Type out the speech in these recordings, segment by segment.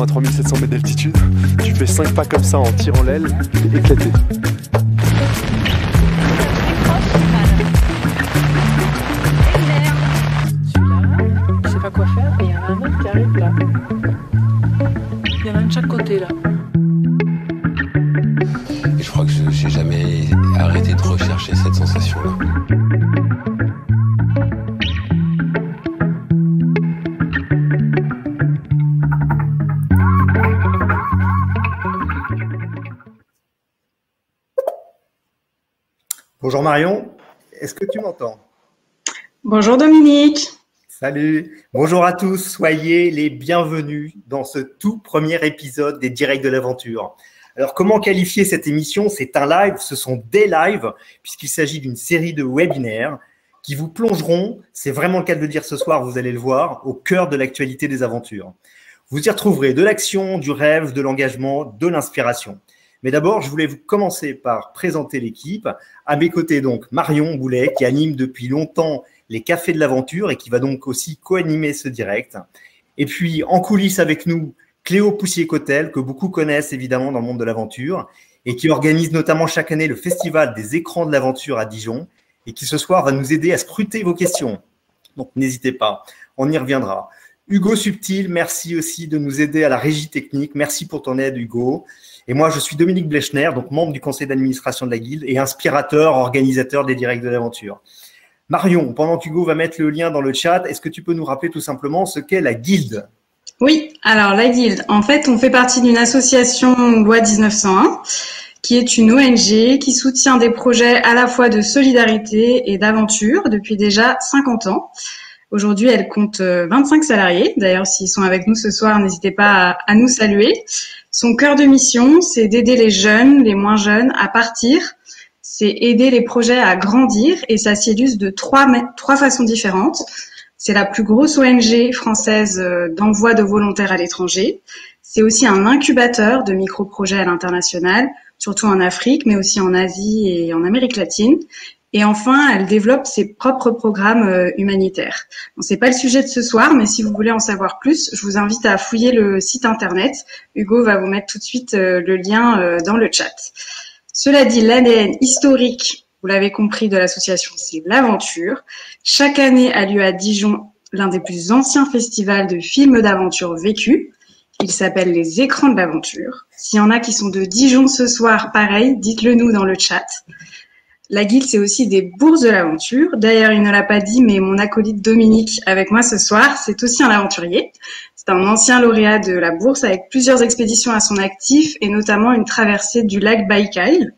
à 3700 mètres d'altitude. Tu fais 5 pas comme ça en tirant l'aile, t'es éclaté. Je sais pas quoi faire et il y en a un autre qui arrive là. Il y en a un de chaque côté là. Et je crois que j'ai jamais arrêté de rechercher cette sensation-là. Bonjour Marion, est-ce que tu m'entends? Bonjour Dominique. Salut, bonjour à tous, soyez les bienvenus dans ce tout premier épisode des Directs de l'Aventure. Alors comment qualifier cette émission? C'est un live, ce sont des lives, puisqu'il s'agit d'une série de webinaires qui vous plongeront, c'est vraiment le cas de le dire ce soir, vous allez le voir, au cœur de l'actualité des aventures. Vous y retrouverez de l'action, du rêve, de l'engagement, de l'inspiration. Mais d'abord, je voulais vous commencer par présenter l'équipe. À mes côtés, donc, Marion Boulet, qui anime depuis longtemps les Cafés de l'Aventure et qui va donc aussi co-animer ce direct. Et puis, en coulisses avec nous, Cléo Poussier-Cotel, que beaucoup connaissent évidemment dans le monde de l'aventure et qui organise notamment chaque année le Festival des écrans de l'aventure à Dijon et qui ce soir va nous aider à scruter vos questions. Donc, n'hésitez pas, on y reviendra. Hugo Subtil, merci aussi de nous aider à la régie technique. Merci pour ton aide, Hugo. Et moi, je suis Dominique Blechner, donc membre du conseil d'administration de la Guilde et inspirateur, organisateur des Directs de l'Aventure. Marion, pendant qu'Hugo va mettre le lien dans le chat, est-ce que tu peux nous rappeler tout simplement ce qu'est la Guilde? Oui, alors la Guilde, en fait, on fait partie d'une association loi 1901 qui est une ONG qui soutient des projets à la fois de solidarité et d'aventure depuis déjà 50 ans. Aujourd'hui, elle compte 25 salariés. D'ailleurs, s'ils sont avec nous ce soir, n'hésitez pas à nous saluer. Son cœur de mission, c'est d'aider les jeunes, les moins jeunes à partir. C'est aider les projets à grandir et ça s'illustre de trois façons différentes. C'est la plus grosse ONG française d'envoi de volontaires à l'étranger. C'est aussi un incubateur de micro-projets à l'international, surtout en Afrique, mais aussi en Asie et en Amérique latine. Et enfin, elle développe ses propres programmes humanitaires. Bon, c'est pas le sujet de ce soir, mais si vous voulez en savoir plus, je vous invite à fouiller le site internet. Hugo va vous mettre tout de suite le lien dans le chat. Cela dit, l'ADN historique, vous l'avez compris, de l'association, c'est l'aventure. Chaque année a lieu à Dijon l'un des plus anciens festivals de films d'aventure vécus. Il s'appelle les écrans de l'aventure. S'il y en a qui sont de Dijon ce soir, pareil, dites-le nous dans le chat. La Guilde, c'est aussi des bourses de l'aventure. D'ailleurs, il ne l'a pas dit, mais mon acolyte Dominique, avec moi ce soir, c'est aussi un aventurier. C'est un ancien lauréat de la bourse avec plusieurs expéditions à son actif et notamment une traversée du lac Baïkal.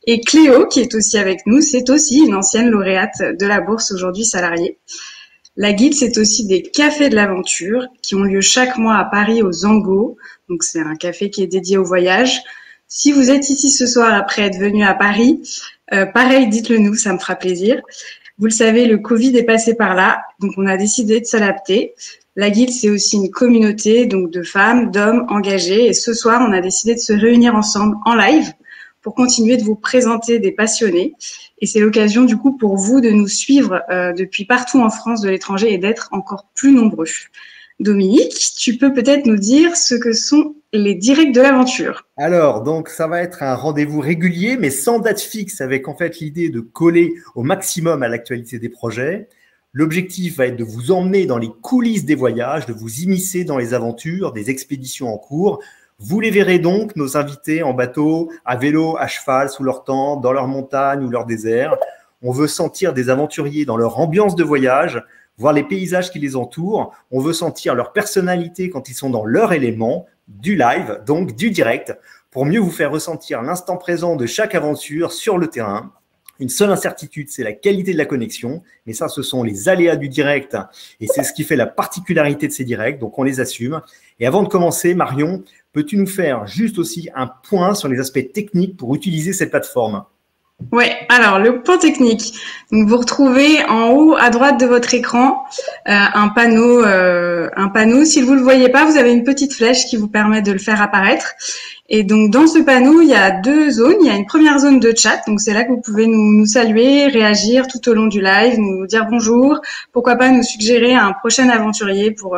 Et Cléo, qui est aussi avec nous, c'est aussi une ancienne lauréate de la bourse, aujourd'hui salariée. La Guilde, c'est aussi des cafés de l'aventure qui ont lieu chaque mois à Paris au Zango. Donc, c'est un café qui est dédié au voyage. Si vous êtes ici ce soir après être venu à Paris, pareil, dites-le nous, ça me fera plaisir. Vous le savez, le Covid est passé par là, donc on a décidé de s'adapter. La Guilde, c'est aussi une communauté donc de femmes, d'hommes engagés. Et ce soir, on a décidé de se réunir ensemble en live pour continuer de vous présenter des passionnés. Et c'est l'occasion du coup pour vous de nous suivre depuis partout en France de l'étranger et d'être encore plus nombreux. Dominique, tu peux peut-être nous dire ce que sont les Directs de l'Aventure? Alors, donc, ça va être un rendez-vous régulier, mais sans date fixe, avec en fait l'idée de coller au maximum à l'actualité des projets. L'objectif va être de vous emmener dans les coulisses des voyages, de vous immiscer dans les aventures, des expéditions en cours. Vous les verrez donc, nos invités en bateau, à vélo, à cheval, sous leur tente, dans leur montagne ou leur désert. On veut sentir des aventuriers dans leur ambiance de voyage, voir les paysages qui les entourent. On veut sentir leur personnalité quand ils sont dans leur élément, du live, donc du direct, pour mieux vous faire ressentir l'instant présent de chaque aventure sur le terrain. Une seule incertitude, c'est la qualité de la connexion, mais ça, ce sont les aléas du direct et c'est ce qui fait la particularité de ces directs, donc on les assume. Et avant de commencer, Marion, peux-tu nous faire juste aussi un point sur les aspects techniques pour utiliser cette plateforme? Ouais, alors le point technique. Donc, vous retrouvez en haut à droite de votre écran un panneau. Si vous le voyez pas, vous avez une petite flèche qui vous permet de le faire apparaître. Et donc dans ce panneau, il y a deux zones. Il y a une première zone de chat, donc c'est là que vous pouvez nous saluer, réagir tout au long du live, nous dire bonjour. Pourquoi pas nous suggérer un prochain aventurier pour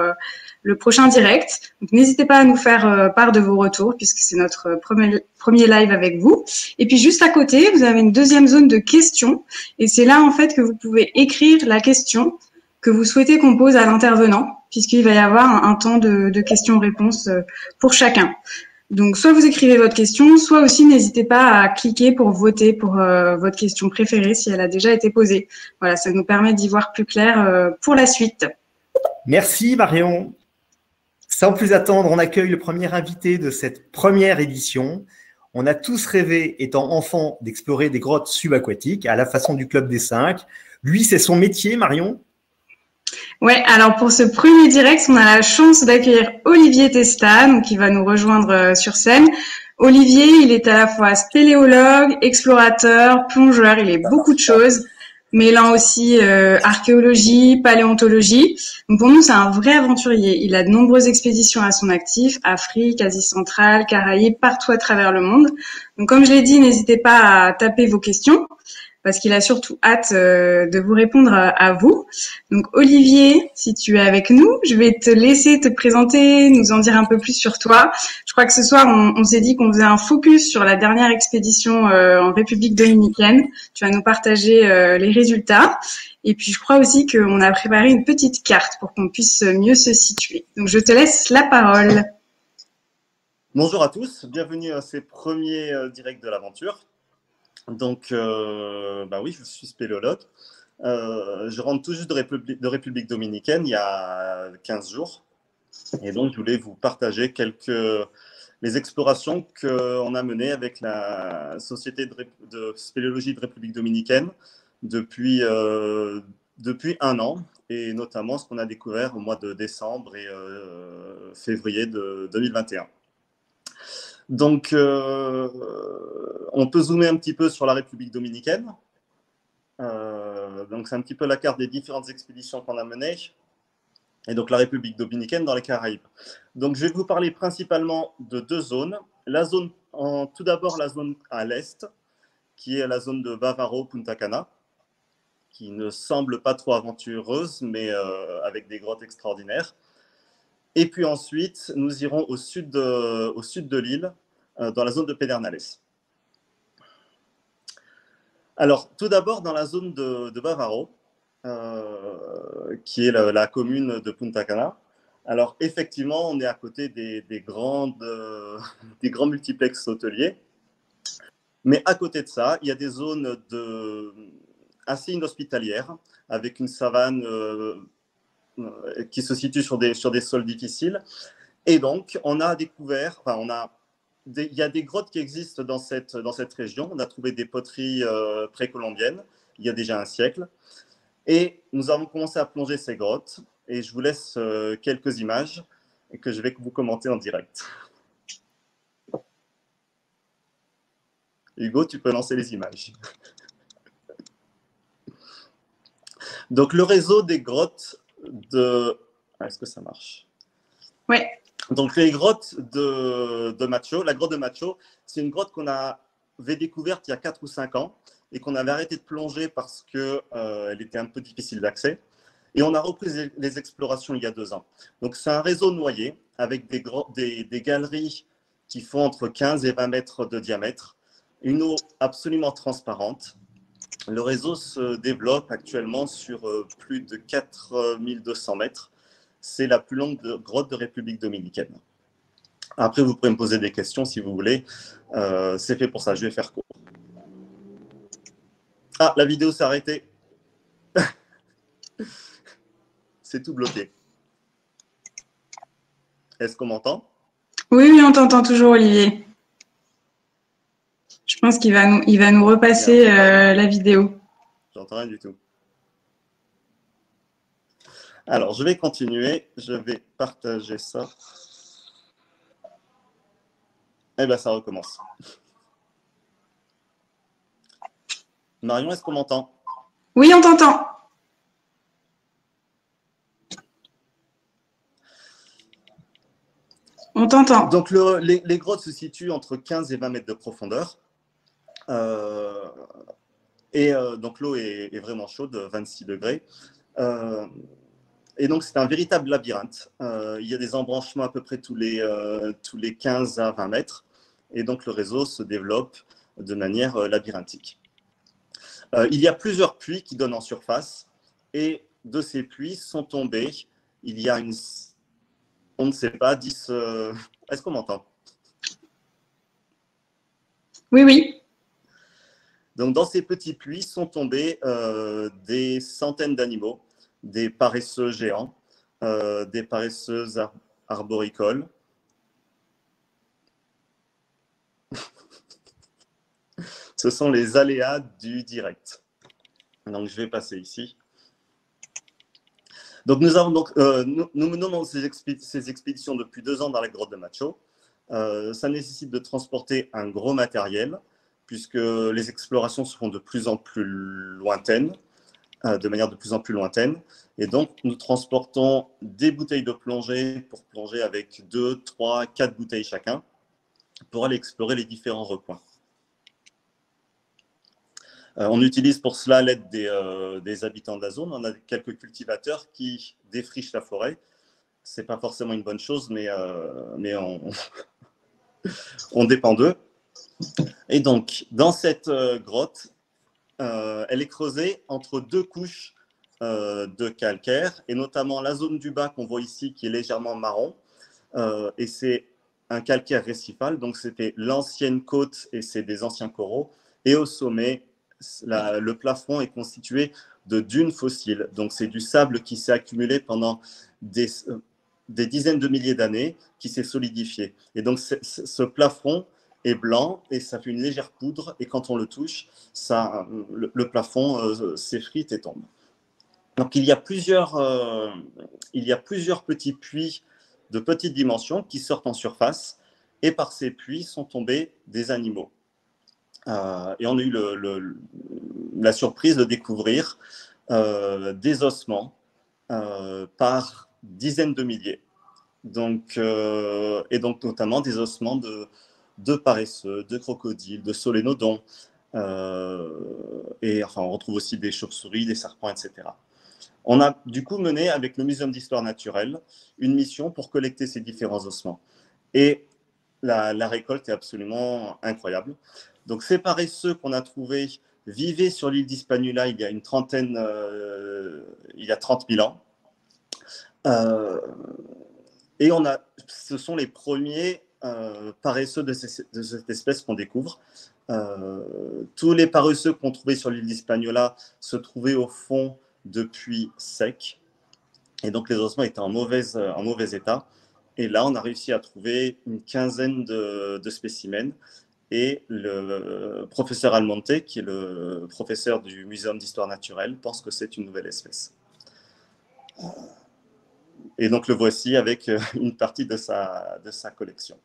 le prochain direct. Donc, n'hésitez pas à nous faire part de vos retours puisque c'est notre premier live avec vous. Et puis juste à côté, vous avez une deuxième zone de questions et c'est là en fait que vous pouvez écrire la question que vous souhaitez qu'on pose à l'intervenant puisqu'il va y avoir un temps de questions-réponses pour chacun. Donc, soit vous écrivez votre question, soit aussi n'hésitez pas à cliquer pour voter pour votre question préférée si elle a déjà été posée. Voilà, ça nous permet d'y voir plus clair pour la suite. Merci Marion. Sans plus attendre, on accueille le premier invité de cette première édition. On a tous rêvé, étant enfant, d'explorer des grottes subaquatiques à la façon du Club des 5. Lui, c'est son métier, Marion. Ouais, alors pour ce premier direct, on a la chance d'accueillir Olivier Testa, donc qui va nous rejoindre sur scène. Olivier, il est à la fois spéléologue, explorateur, plongeur, il est beaucoup de choses, mêlant aussi archéologie, paléontologie. Donc pour nous, c'est un vrai aventurier. Il a de nombreuses expéditions à son actif, Afrique, Asie centrale, Caraïbes, partout à travers le monde. Donc comme je l'ai dit, n'hésitez pas à taper vos questions, parce qu'il a surtout hâte de vous répondre à vous. Donc Olivier, si tu es avec nous, je vais te laisser te présenter, nous en dire un peu plus sur toi. Je crois que ce soir, on s'est dit qu'on faisait un focus sur la dernière expédition en République dominicaine. Tu vas nous partager les résultats. Et puis je crois aussi qu'on a préparé une petite carte pour qu'on puisse mieux se situer. Donc je te laisse la parole. Bonjour à tous, bienvenue à ces premiers directs de l'aventure. Donc, oui, je suis spéléologue. Je rentre tout juste de République dominicaine il y a 15 jours. Et donc, je voulais vous partager les explorations qu'on a menées avec la Société de spéléologie de République dominicaine depuis 1 an. Et notamment ce qu'on a découvert au mois de décembre et février de 2021. Donc, on peut zoomer un petit peu sur la République dominicaine. Donc, c'est un petit peu la carte des différentes expéditions qu'on a menées. Et donc, la République dominicaine dans les Caraïbes. Donc, je vais vous parler principalement de 2 zones. Tout d'abord, la zone à l'est, qui est la zone de Bávaro, Punta Cana, qui ne semble pas trop aventureuse, mais avec des grottes extraordinaires. Et puis ensuite, nous irons au sud de l'île, dans la zone de Pedernales. Alors, tout d'abord, dans la zone de Bávaro, qui est la commune de Punta Cana. Alors, effectivement, on est à côté des grands multiplex hôteliers. Mais à côté de ça, il y a des zones assez inhospitalières, avec une savane qui se situe sur des sols difficiles. Et donc, on a découvert, il y a des grottes qui existent dans cette région. On a trouvé des poteries précolombiennes, il y a déjà un siècle. Et nous avons commencé à plonger ces grottes. Et je vous laisse quelques images que je vais vous commenter en direct. Hugo, tu peux lancer les images. Donc, le réseau des grottes Est-ce que ça marche? Oui. Donc, les grottes de Macho, la grotte de Macho, c'est une grotte qu'on avait découverte il y a 4 ou 5 ans et qu'on avait arrêté de plonger parce qu'elle était un peu difficile d'accès. Et on a repris les explorations il y a 2 ans. Donc, c'est un réseau noyé avec des galeries qui font entre 15 et 20 mètres de diamètre, une eau absolument transparente. Le réseau se développe actuellement sur plus de 4200 mètres. C'est la plus longue grotte de République dominicaine. Après, vous pouvez me poser des questions si vous voulez. C'est fait pour ça, je vais faire court. Ah, la vidéo s'est arrêtée. C'est tout bloqué. Est-ce qu'on m'entend? Oui, on t'entend toujours, Olivier. Je pense qu'il va nous repasser la vidéo. J'entends rien du tout. Alors, je vais continuer. Je vais partager ça. Eh bien, ça recommence. Marion, est-ce qu'on m'entend? Oui, on t'entend. On t'entend. Donc, les grottes se situent entre 15 et 20 mètres de profondeur. Donc, l'eau est vraiment chaude, 26 degrés. Et donc, c'est un véritable labyrinthe. Il y a des embranchements à peu près tous les 15 à 20 mètres. Et donc, le réseau se développe de manière labyrinthique. Il y a plusieurs puits qui donnent en surface. Et de ces puits sont tombés, il y a on ne sait pas, 10... Est-ce qu'on m'entend? Oui, oui. Donc, dans ces petits puits sont tombés des centaines d'animaux, des paresseux géants, des paresseuses arboricoles. Ce sont les aléas du direct. Donc, je vais passer ici. Donc, nous menons ces expéditions depuis 2 ans dans la grotte de Macho. Ça nécessite de transporter un gros matériel, puisque les explorations seront de plus en plus lointaines, de manière de plus en plus lointaine. Et donc, nous transportons des bouteilles de plongée pour plonger avec 2, 3, 4 bouteilles chacun pour aller explorer les différents recoins. On utilise pour cela l'aide des habitants de la zone. On a quelques cultivateurs qui défrichent la forêt. Ce n'est pas forcément une bonne chose, mais on dépend d'eux. Et donc, dans cette grotte, elle est creusée entre 2 couches de calcaire, et notamment la zone du bas qu'on voit ici qui est légèrement marron, et c'est un calcaire récifal, donc c'était l'ancienne côte et c'est des anciens coraux, et au sommet, le plafond est constitué de dunes fossiles, donc c'est du sable qui s'est accumulé pendant des dizaines de milliers d'années, qui s'est solidifié. Et donc ce plafond est blanc et ça fait une légère poudre, et quand on le touche, le plafond s'effrite et tombe. Donc il y a plusieurs petits puits de petites dimensions qui sortent en surface, et par ces puits sont tombés des animaux. Et on a eu la surprise de découvrir des ossements par dizaines de milliers. Et donc notamment des ossements de paresseux, de crocodiles, de solénodons. Et enfin, on retrouve aussi des chauves-souris, des serpents, etc. On a du coup mené avec le Muséum d'histoire naturelle une mission pour collecter ces différents ossements. Et la récolte est absolument incroyable. Donc ces paresseux qu'on a trouvés vivaient sur l'île d'Hispaniola il y a 30 000 ans. Et ce sont les premiers paresseux de cette espèce qu'on découvre. Tous les paresseux qu'on trouvait sur l'île d'Hispaniola se trouvaient au fond de puits secs. Et donc les ossements étaient en mauvais état. Et là, on a réussi à trouver une quinzaine de spécimens. Et le professeur Almonte, qui est le professeur du Muséum d'histoire naturelle, pense que c'est une nouvelle espèce. Et donc le voici avec une partie de sa collection.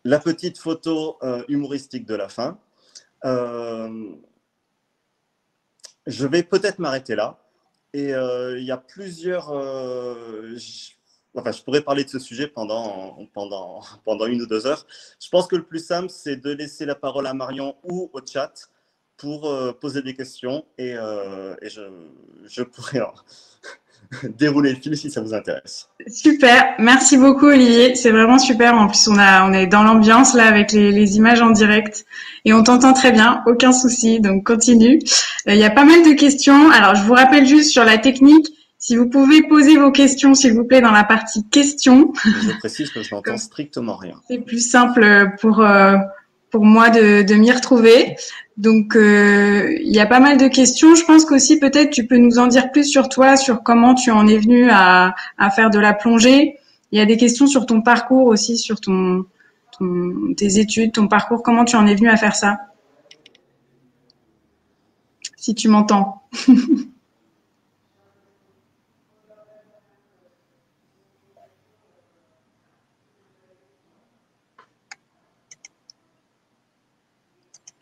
La petite photo humoristique de la fin. Je vais peut-être m'arrêter là. Et il y a plusieurs... je pourrais parler de ce sujet pendant 1 ou 2 heures. Je pense que le plus simple, c'est de laisser la parole à Marion ou au chat pour poser des questions, et je pourrais dérouler le fil si ça vous intéresse. Super, merci beaucoup Olivier, c'est vraiment super. En plus, on est dans l'ambiance là avec les images en direct et on t'entend très bien, aucun souci, donc continue. Il y a pas mal de questions. Alors, je vous rappelle juste sur la technique, si vous pouvez poser vos questions, s'il vous plaît, dans la partie questions. Je précise que je n'entends strictement rien. C'est plus simple pour moi de m'y retrouver. Donc, il y a pas mal de questions. Je pense qu'aussi, peut-être, tu peux nous en dire plus sur toi, sur comment tu en es venu à faire de la plongée. Il y a des questions sur ton parcours aussi, sur tes études, ton parcours. Comment tu en es venu à faire ça? Si tu m'entends.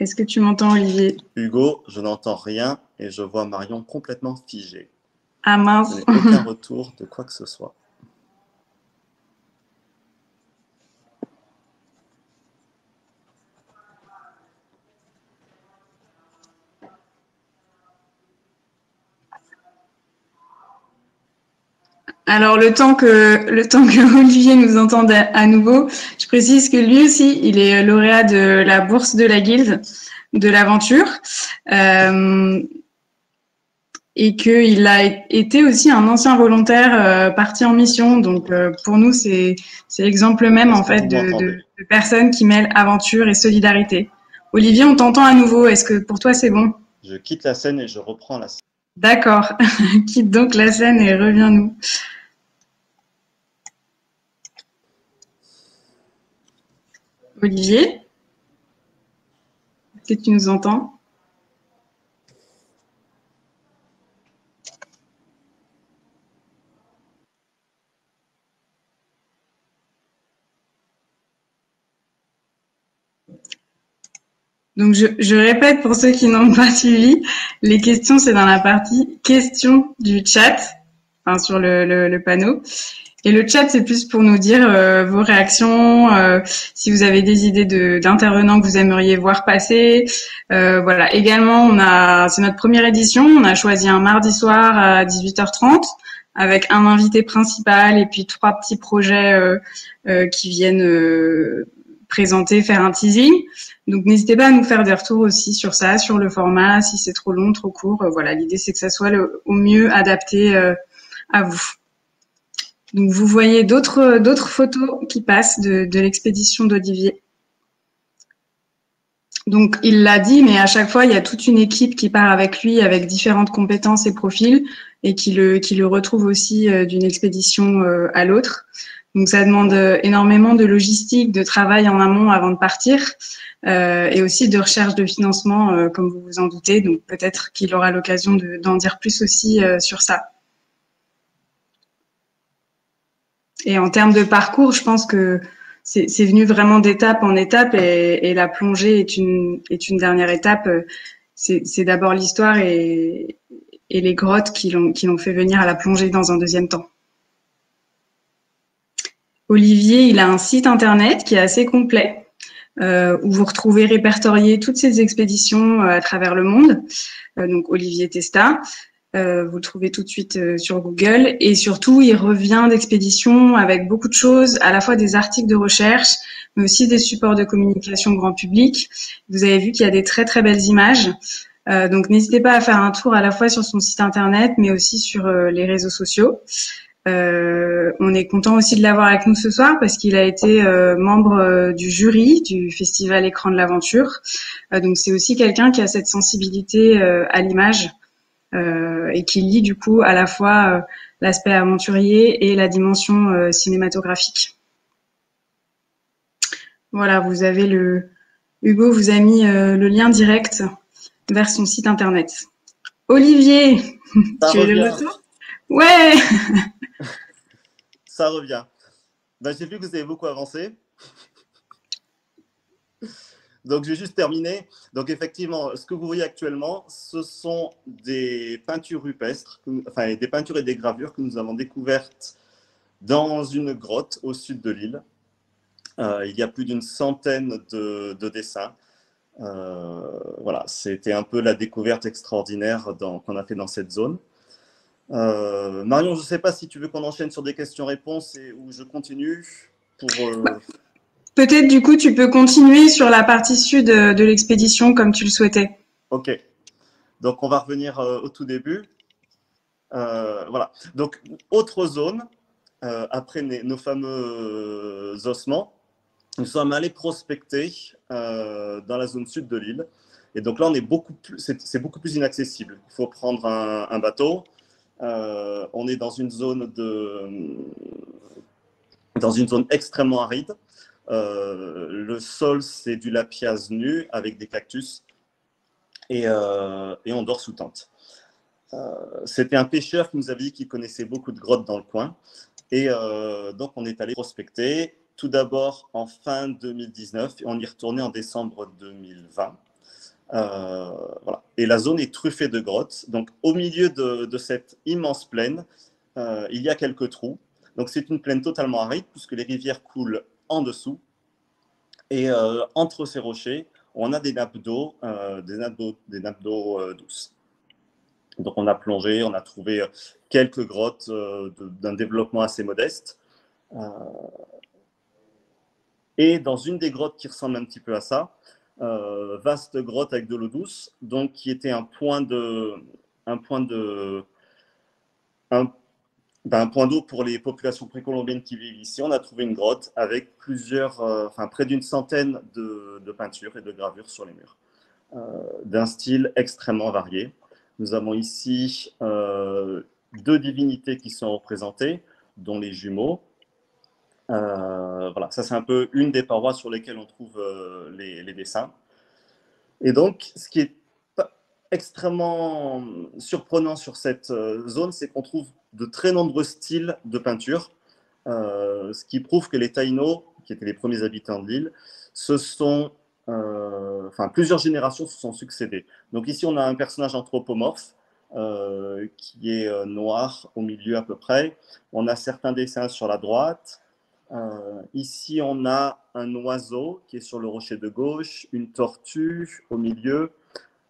Est-ce que tu m'entends, Olivier? Hugo, je n'entends rien et je vois Marion complètement figée. Ah mince. Je n'ai aucun retour de quoi que ce soit. Alors, le temps que Olivier nous entende à nouveau, je précise que lui aussi, il est lauréat de la bourse de la Guilde de l'aventure et qu'il a été aussi un ancien volontaire parti en mission. Donc, pour nous, c'est l'exemple même en fait de personnes qui mêlent aventure et solidarité. Olivier, on t'entend à nouveau. Est-ce que pour toi, c'est bon? Je quitte la scène et je reprends la scène. D'accord. Quitte donc la scène et reviens-nous. Olivier, est-ce que tu nous entends? Donc, je répète pour ceux qui n'ont pas suivi, les questions, c'est dans la partie questions du chat, enfin sur le panneau. Et le chat, c'est plus pour nous dire vos réactions, si vous avez des idées d'intervenants que vous aimeriez voir passer. Voilà. Également, c'est notre première édition. On a choisi un mardi soir à 18h30 avec un invité principal et puis 3 petits projets qui viennent présenter, faire un teasing. Donc, n'hésitez pas à nous faire des retours aussi sur ça, sur le format, si c'est trop long, trop court. Voilà, l'idée, c'est que ça soit au mieux adapté à vous. Donc, vous voyez d'autres photos qui passent de l'expédition d'Olivier. Donc, il l'a dit, mais à chaque fois, il y a toute une équipe qui part avec lui, avec différentes compétences et profils, et qui le retrouve aussi d'une expédition à l'autre. Donc, ça demande énormément de logistique, de travail en amont avant de partir, et aussi de recherche de financement, comme vous vous en doutez. Donc, peut-être qu'il aura l'occasion d'en dire plus aussi sur ça. Et en termes de parcours, je pense que c'est venu vraiment d'étape en étape, et la plongée est une dernière étape. C'est d'abord l'histoire et les grottes qui l'ont fait venir à la plongée dans un deuxième temps. Olivier, il a un site internet qui est assez complet, où vous retrouvez répertorié toutes ses expéditions à travers le monde. Donc Olivier Testa. Vous le trouvez tout de suite sur Google, et surtout il revient d'expéditions avec beaucoup de choses, à la fois des articles de recherche, mais aussi des supports de communication grand public. Vous avez vu qu'il y a des très très belles images, donc n'hésitez pas à faire un tour à la fois sur son site internet, mais aussi sur les réseaux sociaux. On est content aussi de l'avoir avec nous ce soir parce qu'il a été membre du jury du festival Écran de l'aventure, donc c'est aussi quelqu'un qui a cette sensibilité à l'image. Et qui lie du coup à la fois l'aspect aventurier et la dimension cinématographique. Voilà, vous avez Hugo vous a mis le lien direct vers son site internet. Olivier, tu es de retour? Ouais. Ça revient. Ben, j'ai vu que vous avez beaucoup avancé. Donc, je vais juste terminer. Donc, effectivement, ce que vous voyez actuellement, ce sont des peintures rupestres, enfin, des peintures et des gravures que nous avons découvertes dans une grotte au sud de l'île. Il y a plus d'une centaine de dessins. Voilà, c'était un peu la découverte extraordinaire qu'on a fait dans cette zone. Marion, je ne sais pas si tu veux qu'on enchaîne sur des questions-réponses ou je continue pour... Peut-être, du coup, tu peux continuer sur la partie sud de l'expédition comme tu le souhaitais. Ok. Donc, on va revenir au tout début. Voilà. Donc, autre zone, après nos fameux ossements, nous sommes allés prospecter dans la zone sud de l'île. Et donc là, c'est beaucoup plus inaccessible. Il faut prendre un bateau. On est dans une zone extrêmement aride. Le sol, c'est du lapiaz nu avec des cactus et on dort sous tente. C'était un pêcheur qui nous avait dit qu'il connaissait beaucoup de grottes dans le coin et donc on est allé prospecter tout d'abord en fin 2019 et on y retournait en décembre 2020. Voilà. Et la zone est truffée de grottes. Donc au milieu de cette immense plaine, il y a quelques trous. Donc c'est une plaine totalement aride puisque les rivières coulent en dessous. Et entre ces rochers, on a des nappes d'eau douces. Donc on a plongé, on a trouvé quelques grottes d'un développement assez modeste. Et dans une des grottes qui ressemble un petit peu à ça, vaste grotte avec de l'eau douce, donc qui était un point d'eau pour les populations précolombiennes qui vivent ici. On a trouvé une grotte avec près d'une centaine de peintures et de gravures sur les murs, d'un style extrêmement varié. Nous avons ici 2 divinités qui sont représentées, dont les jumeaux. Voilà, ça c'est un peu une des parois sur lesquelles on trouve les dessins. Et donc, ce qui est extrêmement surprenant sur cette zone, c'est qu'on trouve de très nombreux styles de peinture, ce qui prouve que les Taïnos, qui étaient les premiers habitants de l'île, plusieurs générations se sont succédées. Donc ici, on a un personnage anthropomorphe qui est noir au milieu à peu près. On a certains dessins sur la droite. Ici, on a un oiseau qui est sur le rocher de gauche, une tortue au milieu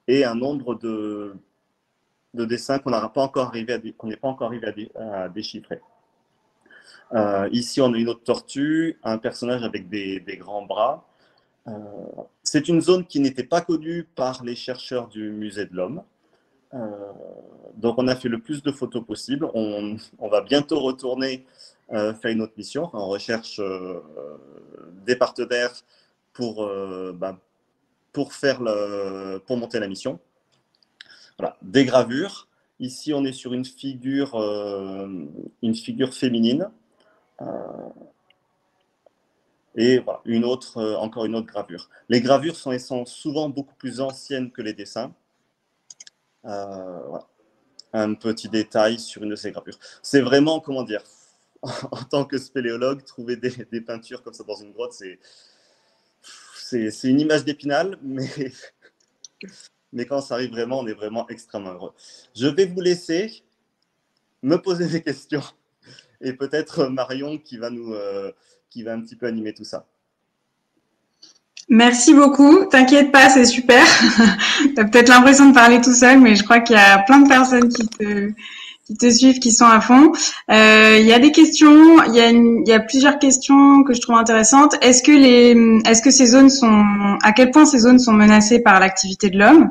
et un nombre de dessins qu'on n'est pas encore arrivé à déchiffrer. Ici, on a une autre tortue, un personnage avec des grands bras. C'est une zone qui n'était pas connue par les chercheurs du Musée de l'Homme. Donc, on a fait le plus de photos possible. On va bientôt retourner faire une autre mission. On recherche des partenaires pour monter la mission. Voilà, des gravures. Ici, on est sur une figure féminine. Et voilà, encore une autre gravure. Les gravures sont souvent beaucoup plus anciennes que les dessins. Voilà. Un petit détail sur une de ces gravures. C'est vraiment, comment dire, en tant que spéléologue, trouver des peintures comme ça dans une grotte, c'est une image d'Épinal, mais quand ça arrive vraiment, on est vraiment extrêmement heureux. Je vais vous laisser me poser des questions et peut-être Marion qui va un petit peu animer tout ça. Merci beaucoup. T'inquiète pas, c'est super. T'as peut-être l'impression de parler tout seul, mais je crois qu'il y a plein de personnes qui te suivent, qui sont à fond. Il y a des questions. Il y a plusieurs questions que je trouve intéressantes. à quel point ces zones sont menacées par l'activité de l'homme?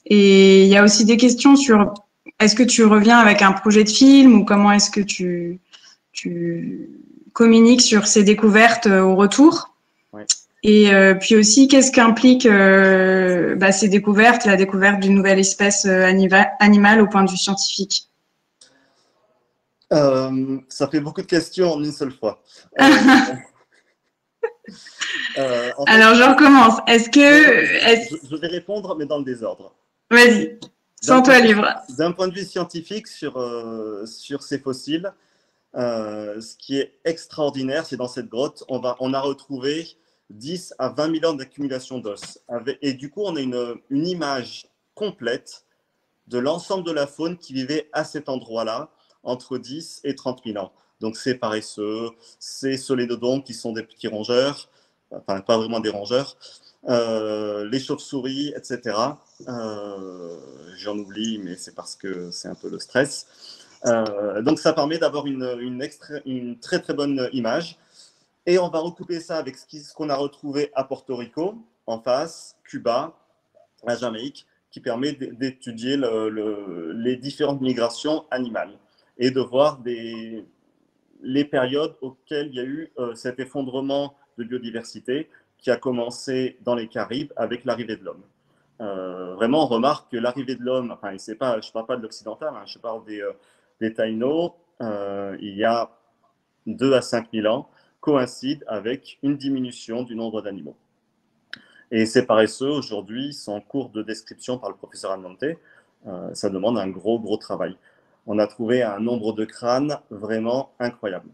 Et il y a aussi des questions sur, est-ce que tu reviens avec un projet de film ou comment est-ce que tu communiques sur ces découvertes au retour? Ouais. Et puis aussi, qu'est-ce qu'implique ces découvertes, la découverte d'une nouvelle espèce animale au point de vue scientifique? Ça fait beaucoup de questions en une seule fois. Alors, je recommence. Je vais répondre, mais dans le désordre. Vas-y, sens-toi libre. D'un point de vue scientifique, sur ces fossiles, ce qui est extraordinaire, c'est dans cette grotte, on a retrouvé 10 à 20 000 ans d'accumulation d'os. Et du coup, on a une image complète de l'ensemble de la faune qui vivait à cet endroit-là, entre 10 et 30 000 ans. Donc, ces paresseux, ces solénodontes qui sont des petits rongeurs, enfin, pas vraiment des rongeurs, les chauves-souris, etc. J'en oublie, mais c'est parce que c'est un peu le stress. Donc, ça permet d'avoir une très, très bonne image. Et on va recouper ça avec ce qu'on a retrouvé à Porto Rico, en face, Cuba, la Jamaïque, qui permet d'étudier les différentes migrations animales et de voir les périodes auxquelles il y a eu cet effondrement de biodiversité qui a commencé dans les Caraïbes avec l'arrivée de l'homme. Vraiment, on remarque que l'arrivée de l'homme, enfin, je ne parle pas de l'occidental, hein, je parle des Taïnos, il y a 2 à 5 000 ans, coïncide avec une diminution du nombre d'animaux. Et ces paresseux, aujourd'hui, sont en cours de description par le professeur Almonte. Ça demande un gros travail. On a trouvé un nombre de crânes vraiment incroyable.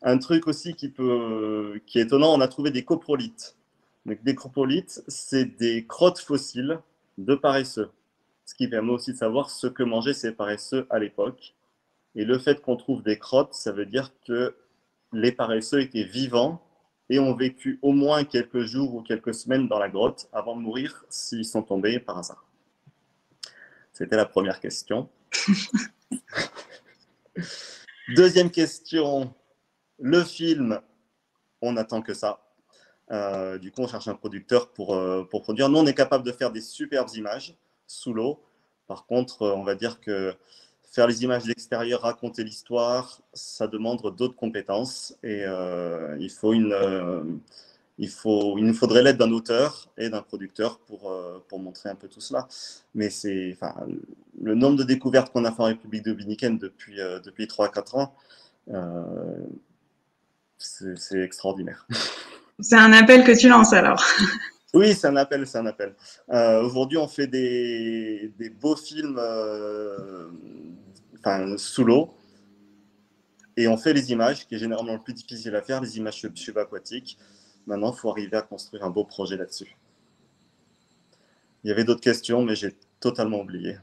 Un truc aussi qui est étonnant, on a trouvé des coprolites. Donc, des coprolites, c'est des crottes fossiles de paresseux. Ce qui permet aussi de savoir ce que mangeaient ces paresseux à l'époque. Et le fait qu'on trouve des crottes, ça veut dire que les paresseux étaient vivants et ont vécu au moins quelques jours ou quelques semaines dans la grotte avant de mourir s'ils sont tombés par hasard. C'était la première question. Deuxième question, le film, on n'attend que ça. Du coup, on cherche un producteur pour produire. Nous, on est capable de faire des superbes images sous l'eau. Par contre, on va dire que faire les images d'extérieur, raconter l'histoire, ça demande d'autres compétences. Et il nous faudrait l'aide d'un auteur et d'un producteur pour montrer un peu tout cela. Mais le nombre de découvertes qu'on a fait en République dominicaine depuis 3-4 ans, c'est extraordinaire. C'est un appel que tu lances alors. Oui, c'est un appel. Aujourd'hui, on fait des beaux films sous l'eau et on fait les images, qui est généralement le plus difficile à faire, les images subaquatiques. Maintenant, il faut arriver à construire un beau projet là-dessus. Il y avait d'autres questions, mais j'ai totalement oublié.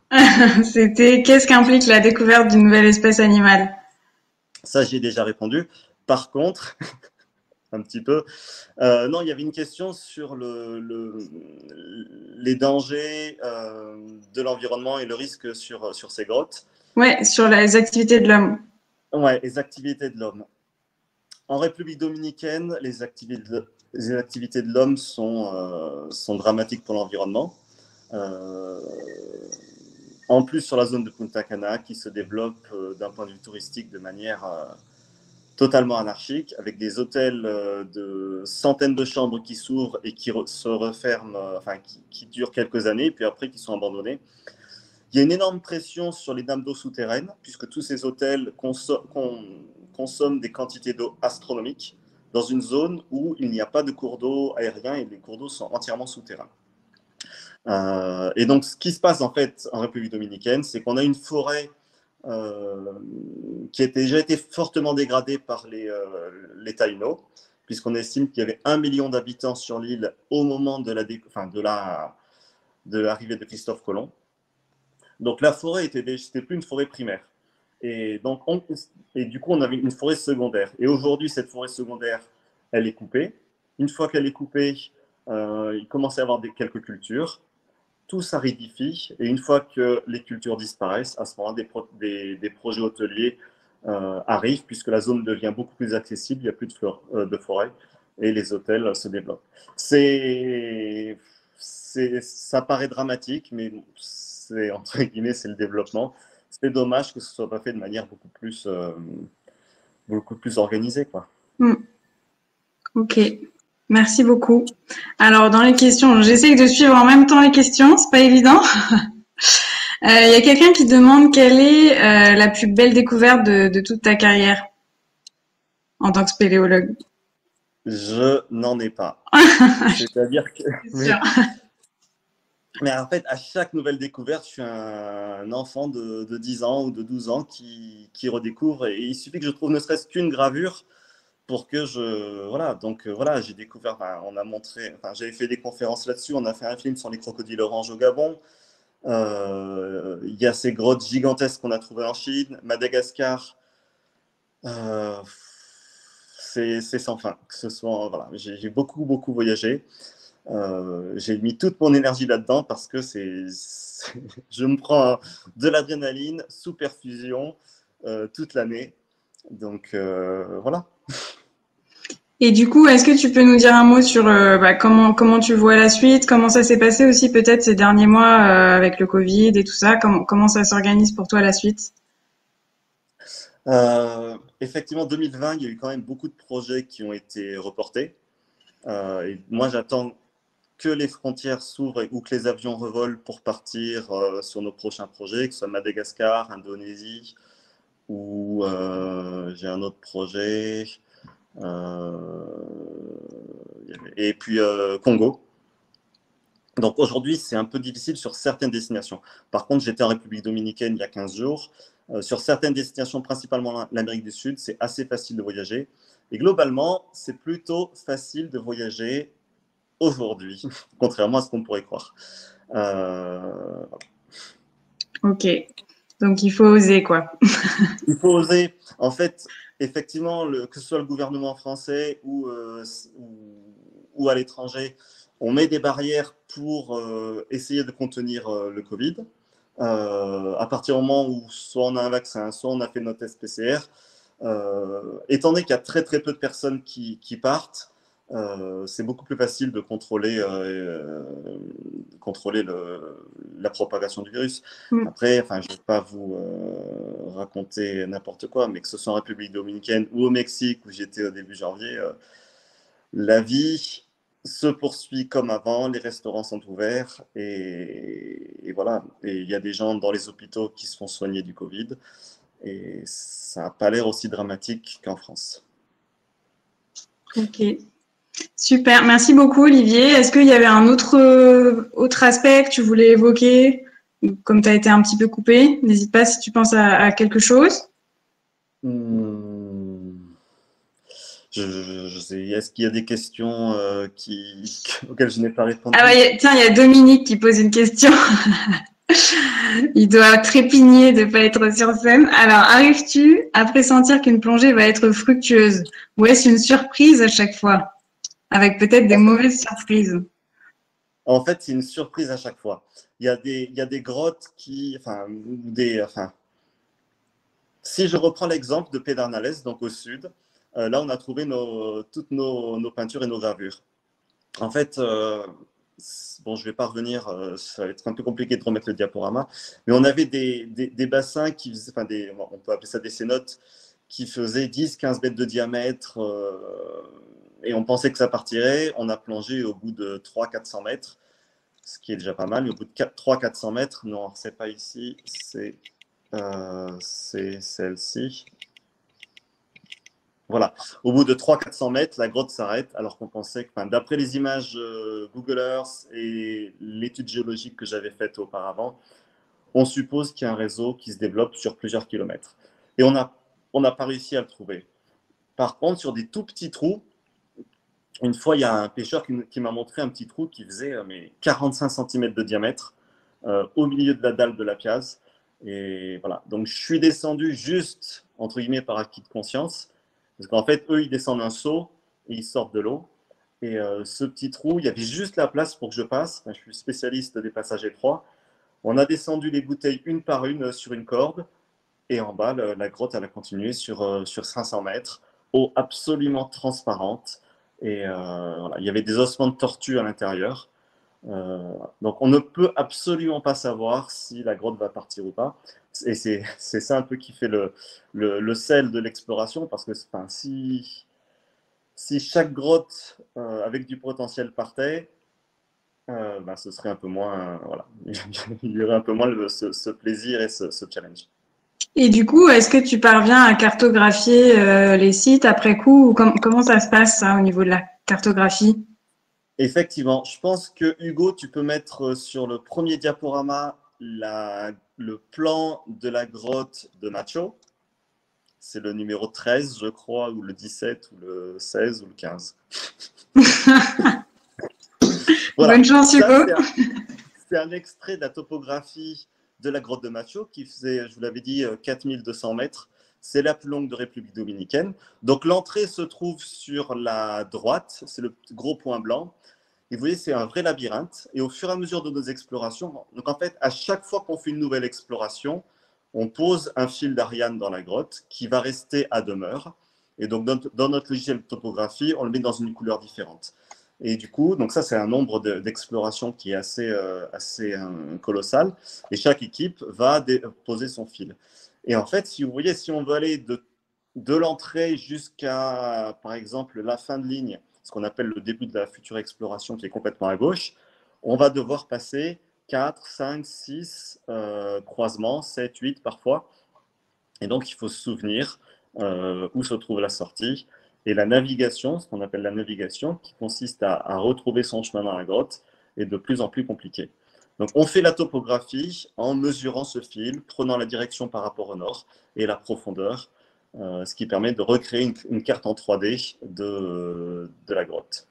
C'était qu'est-ce qu'implique la découverte d'une nouvelle espèce animale? Ça, j'y ai déjà répondu. Par contre, un petit peu, non, il y avait une question sur les dangers de l'environnement et le risque sur ces grottes. Ouais, sur les activités de l'homme. Ouais, les activités de l'homme. En République dominicaine, les activités de l'homme sont dramatiques pour l'environnement. En plus, sur la zone de Punta Cana, qui se développe d'un point de vue touristique de manière totalement anarchique, avec des hôtels de centaines de chambres qui s'ouvrent et qui se referment, qui durent quelques années, puis après qui sont abandonnés. Il y a une énorme pression sur les nappes d'eau souterraines, puisque tous ces hôtels consomment des quantités d'eau astronomiques dans une zone où il n'y a pas de cours d'eau aérien et les cours d'eau sont entièrement souterrains. Et donc, ce qui se passe en fait en République dominicaine, c'est qu'on a une forêt qui a déjà été fortement dégradée par les taïnos, puisqu'on estime qu'il y avait 1 million d'habitants sur l'île au moment de l'arrivée de Christophe Colomb. Donc la forêt c'était plus une forêt primaire. Et du coup, on avait une forêt secondaire. Et aujourd'hui, cette forêt secondaire, elle est coupée. Une fois qu'elle est coupée, il commence à y avoir quelques cultures. Tout s'aridifie. Et une fois que les cultures disparaissent, à ce moment-là, des projets hôteliers arrivent, puisque la zone devient beaucoup plus accessible, il n'y a plus de forêt, et les hôtels se développent. Ça paraît dramatique, mais entre guillemets, c'est le développement. C'est dommage que ce ne soit pas fait de manière beaucoup plus organisée, quoi. Ok, merci beaucoup. Alors, dans les questions, j'essaie de suivre en même temps les questions, c'est pas évident. Il y a quelqu'un qui demande quelle est la plus belle découverte de toute ta carrière en tant que spéléologue. Je n'en ai pas. C'est-à-dire que... Mais en fait, à chaque nouvelle découverte, je suis un enfant de 10 ans ou de 12 ans qui redécouvre. Et il suffit que je trouve ne serait-ce qu'une gravure pour que voilà, j'ai découvert, j'avais fait des conférences là-dessus, on a fait un film sur les crocodiles oranges au Gabon. Il y a ces grottes gigantesques qu'on a trouvées en Chine, Madagascar. C'est sans fin. J'ai beaucoup voyagé. J'ai mis toute mon énergie là-dedans parce que je me prends de l'adrénaline sous perfusion toute l'année. Donc voilà. Et du coup, est-ce que tu peux nous dire un mot sur comment tu vois la suite, comment ça s'est passé aussi peut-être ces derniers mois avec le Covid et tout ça, comment ça s'organise pour toi la suite? Effectivement, 2020, il y a eu quand même beaucoup de projets qui ont été reportés. Et moi, j'attends que les frontières s'ouvrent ou que les avions revolent pour partir sur nos prochains projets, que ce soit Madagascar, Indonésie, ou j'ai un autre projet, et puis Congo. Donc aujourd'hui, c'est un peu difficile sur certaines destinations. Par contre, j'étais en République dominicaine il y a 15 jours. Sur certaines destinations, principalement l'Amérique du Sud, c'est assez facile de voyager. Et globalement, c'est plutôt facile de voyager aujourd'hui, contrairement à ce qu'on pourrait croire. Ok, donc il faut oser, quoi. Il faut oser. En fait, effectivement, que ce soit le gouvernement français ou à l'étranger, on met des barrières pour essayer de contenir le Covid. à partir du moment où soit on a un vaccin, soit on a fait notre test PCR, étant donné qu'il y a très très peu de personnes qui partent, c'est beaucoup plus facile de contrôler la propagation du virus. Après, je ne vais pas vous raconter n'importe quoi, mais que ce soit en République dominicaine ou au Mexique, où j'étais au début janvier, la vie se poursuit comme avant, les restaurants sont ouverts et voilà. Et il y a des gens dans les hôpitaux qui se font soigner du Covid et ça n'a pas l'air aussi dramatique qu'en France. Ok. Super, merci beaucoup Olivier. Est-ce qu'il y avait un autre aspect que tu voulais évoquer? Comme tu as été un petit peu coupé, n'hésite pas si tu penses à quelque chose. Je sais, est-ce qu'il y a des questions auxquelles je n'ai pas répondu? Tiens, il y a Dominique qui pose une question. Il doit trépigner de ne pas être sur scène. Alors, arrives-tu à pressentir qu'une plongée va être fructueuse? Ou est-ce une surprise à chaque fois? Avec peut-être des mauvaises surprises. En fait, c'est une surprise à chaque fois. Il y a des grottes si je reprends l'exemple de Pedernales, donc au sud, là, on a trouvé toutes nos peintures et nos gravures. En fait, je ne vais pas revenir, ça va être un peu compliqué de remettre le diaporama, mais on avait des bassins qui faisaient, on peut appeler ça des cénotes, qui faisaient 10-15 mètres de diamètre, et on pensait que ça partirait. On a plongé au bout de 300-400 mètres, ce qui est déjà pas mal. Mais au bout de 300-400 mètres, non, c'est pas ici, c'est celle-ci. Voilà, au bout de 300-400 mètres, la grotte s'arrête, alors qu'on pensait que, d'après les images Google Earth et l'étude géologique que j'avais faite auparavant, on suppose qu'il y a un réseau qui se développe sur plusieurs kilomètres. Et on n'a pas réussi à le trouver. Par contre, sur des tout petits trous, une fois, il y a un pêcheur qui m'a montré un petit trou qui faisait 45 cm de diamètre au milieu de la dalle de la pièce. Et voilà, donc je suis descendu juste, entre guillemets, par acquis de conscience. Parce qu'en fait, eux, ils descendent un seau et ils sortent de l'eau. Et ce petit trou, il y avait juste la place pour que je passe. Je suis spécialiste des passages étroits. On a descendu les bouteilles une par une sur une corde. Et en bas, la grotte, elle a continué sur 500 mètres, eau absolument transparente. Et voilà, il y avait des ossements de tortue à l'intérieur. Donc, on ne peut absolument pas savoir si la grotte va partir ou pas. Et c'est ça un peu qui fait le sel de l'exploration, parce que si chaque grotte avec du potentiel partait, ce serait un peu moins, voilà, il y aurait un peu moins ce plaisir et ce challenge. Et du coup, est-ce que tu parviens à cartographier les sites après coup, ou comment ça se passe ça, au niveau de la cartographie? Effectivement, je pense que Hugo, tu peux mettre sur le premier diaporama le plan de la grotte de Macho. C'est le numéro 13, je crois, ou le 17, ou le 16, ou le 15. Voilà. Bonne chance, Hugo. C'est un extrait de la topographie de la grotte de Macho qui faisait, je vous l'avais dit, 4200 mètres. C'est la plus longue de République dominicaine. Donc, l'entrée se trouve sur la droite. C'est le gros point blanc. Et vous voyez, c'est un vrai labyrinthe. Et au fur et à mesure de nos explorations, donc en fait, à chaque fois qu'on fait une nouvelle exploration, on pose un fil d'Ariane dans la grotte qui va rester à demeure. Et donc, dans notre logiciel de topographie, on le met dans une couleur différente. Et du coup, donc ça, c'est un nombre d'explorations qui est assez colossal. Et chaque équipe va poser son fil. Et en fait, si vous voyez, si on veut aller de l'entrée jusqu'à, par exemple, la fin de ligne, ce qu'on appelle le début de la future exploration qui est complètement à gauche, on va devoir passer 4, 5, 6 croisements, 7, 8 parfois. Et donc, il faut se souvenir où se trouve la sortie. Et la navigation, ce qu'on appelle la navigation, qui consiste à retrouver son chemin dans la grotte, est de plus en plus compliquée. Donc, on fait la topographie en mesurant ce fil, prenant la direction par rapport au nord et la profondeur, ce qui permet de recréer une carte en 3D de la grotte.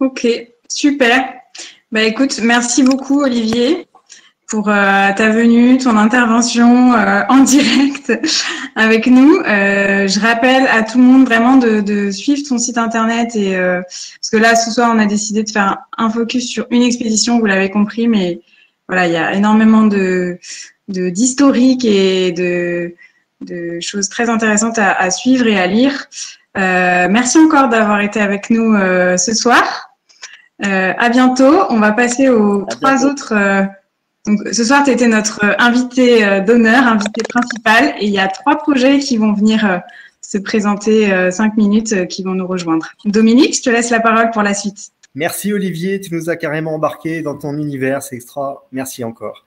Ok, super. Écoute, merci beaucoup Olivier pour ta venue, ton intervention en direct avec nous. Je rappelle à tout le monde vraiment de suivre ton site internet parce que là, ce soir, on a décidé de faire un focus sur une expédition, vous l'avez compris, mais voilà, il y a énormément d'historique et de choses très intéressantes à suivre et à lire. Merci encore d'avoir été avec nous ce soir. À bientôt. On va passer aux trois autres. Donc, ce soir, tu étais notre invité d'honneur, invité principal, et il y a 3 projets qui vont venir se présenter 5 minutes, qui vont nous rejoindre. Dominique, je te laisse la parole pour la suite. Merci Olivier, tu nous as carrément embarqués dans ton univers, c'est extra. Merci encore.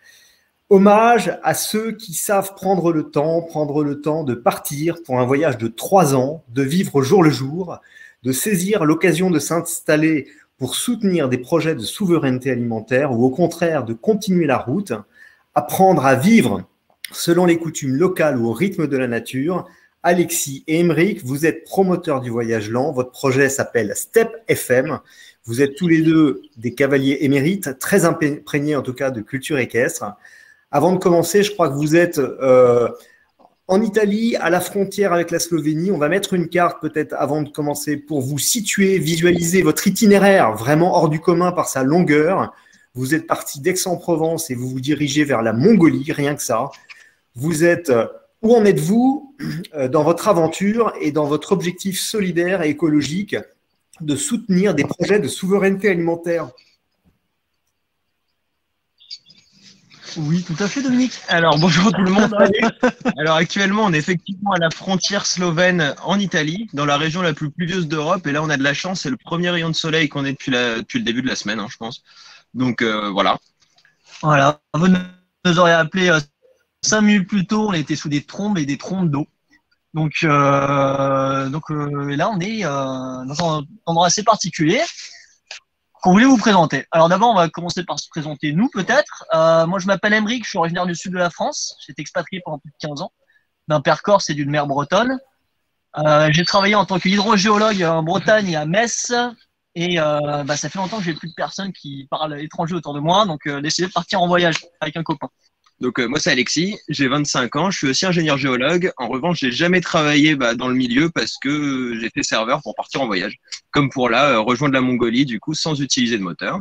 Hommage à ceux qui savent prendre le temps de partir pour un voyage de 3 ans, de vivre au jour le jour, de saisir l'occasion de s'installer pour soutenir des projets de souveraineté alimentaire ou au contraire de continuer la route, apprendre à vivre selon les coutumes locales ou au rythme de la nature. Alexis et Émeric, vous êtes promoteurs du voyage lent, votre projet s'appelle Step FM. Vous êtes tous les deux des cavaliers émérites, très imprégnés en tout cas de culture équestre. Avant de commencer, je crois que vous êtes en Italie, à la frontière avec la Slovénie. On va mettre une carte peut-être avant de commencer pour vous situer, visualiser votre itinéraire vraiment hors du commun par sa longueur. Vous êtes parti d'Aix-en-Provence et vous vous dirigez vers la Mongolie, rien que ça. Vous êtes, où en êtes-vous dans votre aventure et dans votre objectif solidaire et écologique de soutenir des projets de souveraineté alimentaire? Oui, tout à fait, Dominique. Alors, bonjour tout le monde. Alors, actuellement, on est effectivement à la frontière slovène en Italie, dans la région la plus pluvieuse d'Europe. Et là, on a de la chance. C'est le premier rayon de soleil qu'on ait depuis le début de la semaine, hein, je pense. Donc, voilà. Voilà. Vous nous auriez appelé 5 minutes plus tôt. On était sous des trombes et des trombes d'eau. Donc là, on est dans un endroit assez particulier qu'on voulait vous présenter. Alors d'abord, on va commencer par se présenter nous peut-être. Moi, je m'appelle Émeric, je suis originaire du sud de la France. J'ai été expatrié pendant plus de 15 ans d'un père corse et d'une mère bretonne. J'ai travaillé en tant qu'hydrogéologue en Bretagne à Metz. Et ça fait longtemps que j'ai plus de personnes qui parlent étranger autour de moi. Donc, décidé de partir en voyage avec un copain. Donc, moi, c'est Alexis, j'ai 25 ans, je suis aussi ingénieur géologue. En revanche, j'ai jamais travaillé dans le milieu parce que j'ai fait serveur pour partir en voyage. Comme pour là, rejoindre la Mongolie, du coup, sans utiliser de moteur.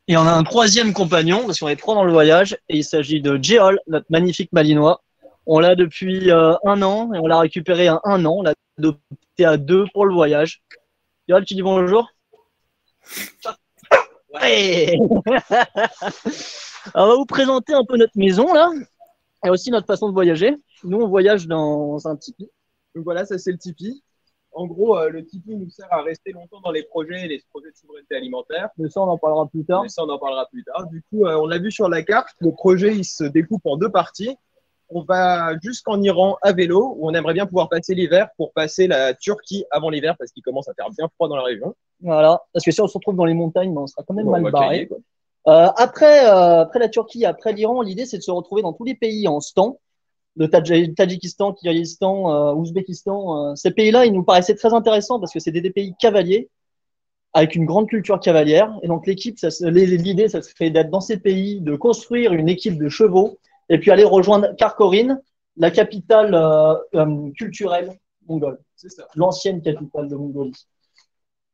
Et on a un troisième compagnon, parce qu'on est 3 dans le voyage, et il s'agit de Jéol, notre magnifique malinois. On l'a depuis 1 an, et on l'a récupéré à 1 an. On l'a adopté à 2 pour le voyage. Jéol, tu dis bonjour? Ouais. Alors, on va vous présenter un peu notre maison, là, et aussi notre façon de voyager. Nous, on voyage dans un tipi. Donc voilà, ça c'est le tipi. En gros, le tipi nous sert à rester longtemps dans les projets de souveraineté alimentaire. Mais ça, on en parlera plus tard. Du coup, on l'a vu sur la carte, le projet il se découpe en 2 parties. On va jusqu'en Iran à vélo, où on aimerait bien pouvoir passer l'hiver pour passer la Turquie avant l'hiver, parce qu'il commence à faire bien froid dans la région. Voilà, parce que si on se retrouve dans les montagnes, on sera quand même mal barré. Après la Turquie, après l'Iran, l'idée c'est de se retrouver dans tous les pays en stan, le Tadjikistan, Kyrgyzstan, Ouzbékistan. Ces pays-là, ils nous paraissaient très intéressants parce que c'est des pays cavaliers avec une grande culture cavalière. Et donc l'idée, ça se fait d'être dans ces pays, de construire une équipe de chevaux et puis aller rejoindre Karakorum, la capitale culturelle mongole. C'est ça. L'ancienne capitale de Mongolie.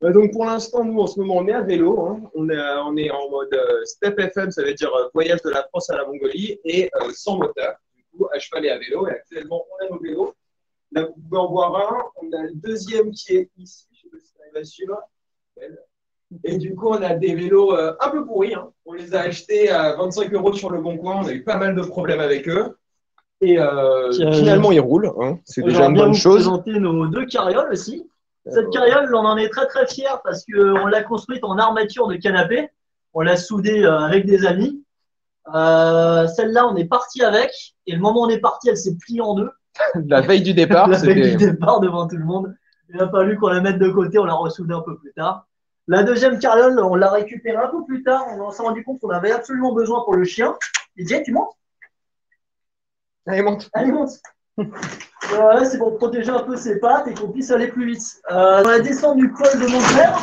Donc pour l'instant, nous en ce moment on est à vélo, hein. On est en mode Step FM, ça veut dire voyage de la France à la Mongolie et sans moteur, du coup à cheval et à vélo. Et actuellement on a nos vélos. Là vous pouvez en voir un, on a le deuxième qui est ici, je sais pas si ça arrive à suivre. Et du coup on a des vélos un peu pourris, hein. On les a achetés à 25 € sur le Bon Coin, on a eu pas mal de problèmes avec eux. Et finalement ils roulent, hein. C'est déjà une bonne chose. On va présenter nos 2 carrioles aussi. Cette carriole, on en est très très fiers parce qu'on l'a construite en armature de canapé. On l'a soudée avec des amis. Celle-là, on est parti avec. Et le moment où on est parti, elle s'est pliée en 2. La veille du départ. La veille du départ devant tout le monde. Il a fallu qu'on la mette de côté. On l'a ressoudée un peu plus tard. La deuxième carriole, on l'a récupérée un peu plus tard. On s'est rendu compte qu'on avait absolument besoin pour le chien. Il dit, tu montes? Allez, monte. Allez, monte. Voilà, c'est pour protéger un peu ses pattes et qu'on puisse aller plus vite. Dans la descente du col de Montclair.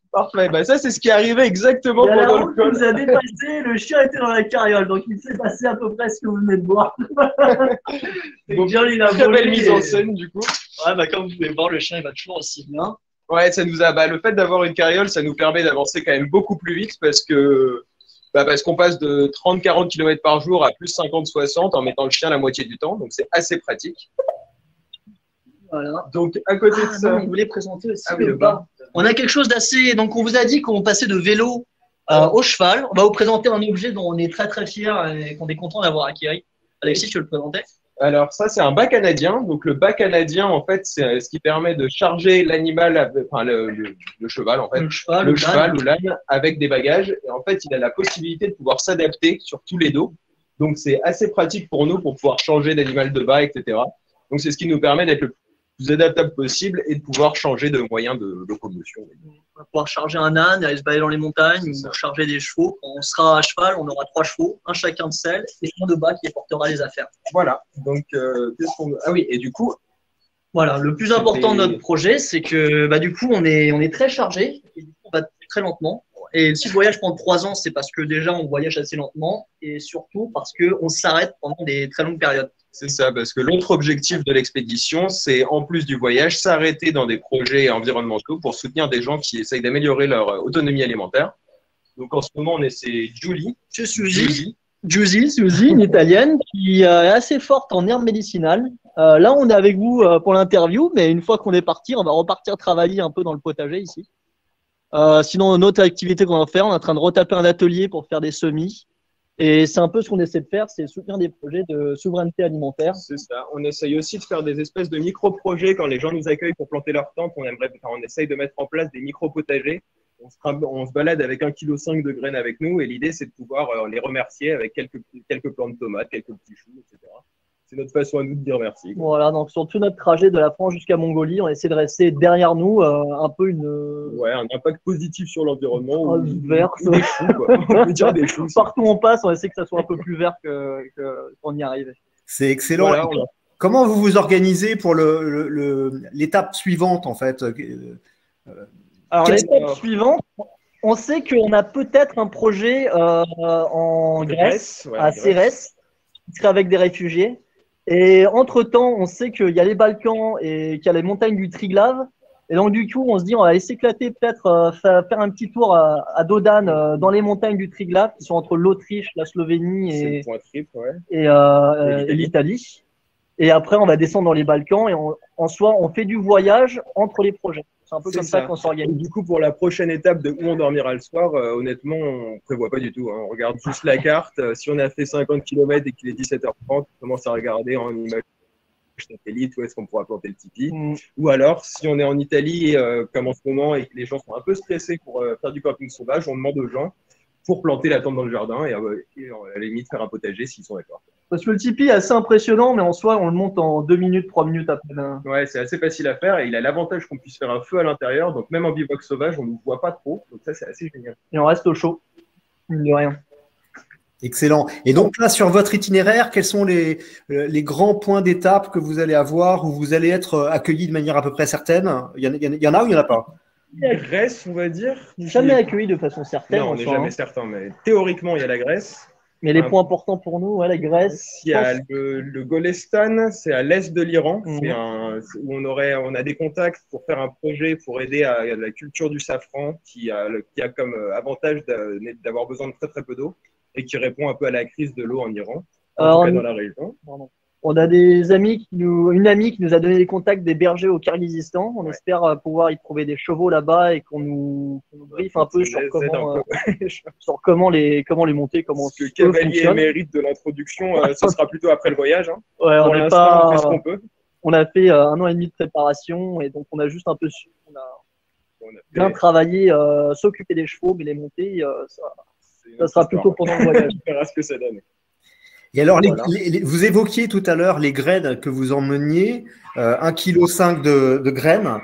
Parfait, ça c'est ce qui est arrivé exactement pendant le col. Il nous a dépassé, le chien était dans la carriole, donc il s'est passé à peu près ce que vous venez de voir. Très belle mise en scène du coup. Ouais, comme vous pouvez voir, le chien il va toujours aussi bien. Ouais, ça nous a, le fait d'avoir une carriole, ça nous permet d'avancer quand même beaucoup plus vite parce qu'on passe de 30-40 km par jour à plus 50-60 en mettant le chien la moitié du temps. Donc, c'est assez pratique. Voilà. Donc, à côté de ça. Non, on voulait présenter aussi le bas. On a quelque chose d'assez. Donc, on vous a dit qu'on passait de vélo au cheval. On va vous présenter un objet dont on est très très fiers et qu'on est content d'avoir acquis. Alexis, tu veux le présenter? Alors, ça, c'est un bas canadien. Donc, le bas canadien, en fait, c'est ce qui permet de charger l'animal, enfin, le cheval, en fait. Le cheval ou l'âne avec des bagages. Et en fait, il a la possibilité de pouvoir s'adapter sur tous les dos. Donc, c'est assez pratique pour nous pour pouvoir changer d'animal de bas, etc. Donc, c'est ce qui nous permet d'être le plus adaptable possible et de pouvoir changer de moyens de locomotion. On va pouvoir charger un âne, aller se balader dans les montagnes, ou charger des chevaux. Quand on sera à cheval, on aura 3 chevaux, un chacun de selle, et un de bas qui portera les affaires. Voilà. Donc, ah oui, et du coup. Voilà, le plus important de notre projet, c'est que du coup, on est très chargé, et du coup, on va très lentement. Et si le voyage prend 3 ans, c'est parce que déjà, on voyage assez lentement, et surtout parce qu'on s'arrête pendant des très longues périodes. C'est ça, parce que l'autre objectif de l'expédition, c'est en plus du voyage, s'arrêter dans des projets environnementaux pour soutenir des gens qui essayent d'améliorer leur autonomie alimentaire. Donc en ce moment, c'est Julie. C'est Suzy, une italienne qui est assez forte en herbes médicinales. Là, on est avec vous pour l'interview, mais une fois qu'on est parti, on va repartir travailler un peu dans le potager ici. Sinon, une autre activité qu'on va faire, on est en train de retaper un atelier pour faire des semis. Et c'est un peu ce qu'on essaie de faire, c'est soutenir des projets de souveraineté alimentaire. C'est ça. On essaye aussi de faire des espèces de micro-projets quand les gens nous accueillent pour planter leur tente. On essaye de mettre en place des micro-potagers. On se balade avec 1,5 kg de graines avec nous et l'idée, c'est de pouvoir les remercier avec quelques plants de tomates, quelques petits choux, etc. C'est notre façon à nous de dire merci. Voilà, donc sur tout notre trajet de la France jusqu'à Mongolie, on essaie de rester derrière nous un peu un impact positif sur l'environnement. Vert. Des choux, quoi. On peut dire des choux. Partout où on passe, on essaie que ça soit un peu plus vert qu'on y arrive. C'est excellent. Voilà, comment vous vous organisez pour l'étape suivante, en fait? Alors, l'étape suivante, on sait qu'on a peut-être un projet en Grèce, à Cérès, qui serait avec des réfugiés. Et entre-temps, on sait qu'il y a les Balkans et qu'il y a les montagnes du Triglav. Et donc, du coup, on se dit, on va aller s'éclater, peut-être faire un petit tour à Dodan, dans les montagnes du Triglav, qui sont entre l'Autriche, la Slovénie et l'Italie. Et après, on va descendre dans les Balkans et en soi, on fait du voyage entre les projets. C'est un peu comme ça qu'on s'organise. Du coup, pour la prochaine étape de où on dormira le soir, honnêtement, on ne prévoit pas du tout. On regarde juste la carte. Si on a fait 50 km et qu'il est 17h30, on commence à regarder en image satellite où est-ce qu'on pourra planter le tipi. Ou alors, si on est en Italie, comme en ce moment, et que les gens sont un peu stressés pour faire du camping sauvage, on demande aux gens pour planter la tente dans le jardin et à la limite faire un potager s'ils sont d'accord. Parce que le tipi est assez impressionnant, mais en soi, on le monte en 2 minutes, 3 minutes après. Ouais, c'est assez facile à faire et il a l'avantage qu'on puisse faire un feu à l'intérieur. Donc, même en bivouac sauvage, on ne nous voit pas trop. Donc, ça, c'est assez génial. Et on reste au chaud. De rien. Excellent. Et donc, là, sur votre itinéraire, quels sont les grands points d'étape que vous allez avoir où vous allez être accueillis de manière à peu près certaine? Il y en a ou il n'y en a pas? La Grèce, on va dire. Jamais accueilli de façon certaine. Non, on n'est jamais certain, mais théoriquement, il y a la Grèce. Mais les points importants pour nous, la Grèce. Il y a le Golestan, c'est à l'est de l'Iran, où on a des contacts pour faire un projet pour aider à la culture du safran, qui a comme avantage d'avoir besoin de très très peu d'eau et qui répond un peu à la crise de l'eau en Iran, en tout cas dans la région. On a une amie qui nous a donné les contacts des bergers au Kirghizistan. On espère pouvoir y trouver des chevaux là-bas et qu'on nous briefe un peu sur comment les monter, comment ce que cavalier émérite de l'introduction, ce sera plutôt après le voyage. Hein. Ouais, pour l'instant, on fait ce qu'on peut. On a fait 1 an et demi de préparation et donc on a juste un peu bien travaillé, s'occuper des chevaux, mais les monter, ça sera plutôt pendant le voyage. On verra ce que ça donne. Et alors, vous évoquiez tout à l'heure les graines que vous emmeniez, 1,5 kg de graines.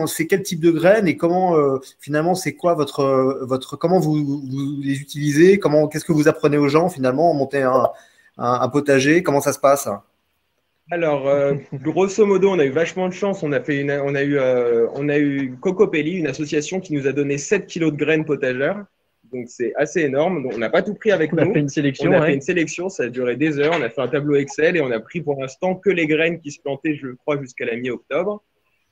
C'est quel type de graines et comment finalement c'est quoi comment vous les utilisez, qu'est-ce que vous apprenez aux gens finalement à monter un potager, comment ça se passe? Alors, grosso modo, on a eu vachement de chance. On a eu Cocopelli, une association qui nous a donné 7 kg de graines potagères. Donc, c'est assez énorme. Donc, on n'a pas tout pris avec nous. On a fait une sélection. Fait une sélection. Ça a duré des heures. On a fait un tableau Excel et on a pris pour l'instant que les graines qui se plantaient, je crois, jusqu'à la mi-octobre.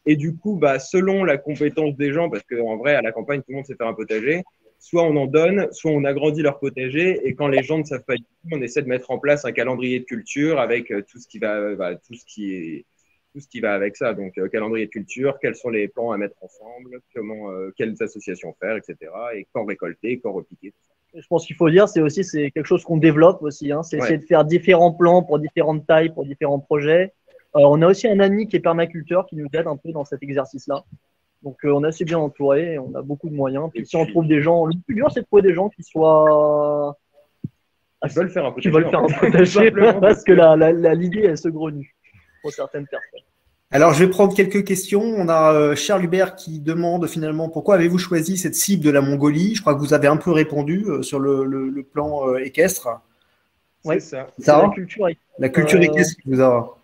Et du coup, bah, selon la compétence des gens, parce qu'en vrai, à la campagne, tout le monde sait faire un potager, soit on en donne, soit on agrandit leur potager. Et quand les gens ne savent pas du tout, on essaie de mettre en place un calendrier de culture avec tout ce qui va, tout ce qui va avec ça. Donc, calendrier de culture, quels sont les plans à mettre ensemble, quelles associations faire, etc. Et quand récolter, quand repiquer. Je pense qu'il faut dire, c'est quelque chose qu'on développe aussi. Hein. C'est essayer de faire différents plans pour différentes tailles, pour différents projets. On a aussi un ami qui est permaculteur qui nous aide un peu dans cet exercice-là. Donc, on est assez bien entouré, on a beaucoup de moyens. Puis, si on trouve des gens, le plus dur, c'est de trouver des gens qui soient. Qui veulent faire un potager. Qui veulent faire un potager, parce que l'idée, elle se grenouille pour certaines personnes. Alors, je vais prendre quelques questions. On a Charles Hubert qui demande finalement pourquoi avez-vous choisi cette cible de la Mongolie? Je crois que vous avez un peu répondu sur le plan équestre. Oui, c'est ça. La culture équestre. La culture équestre qui vous a.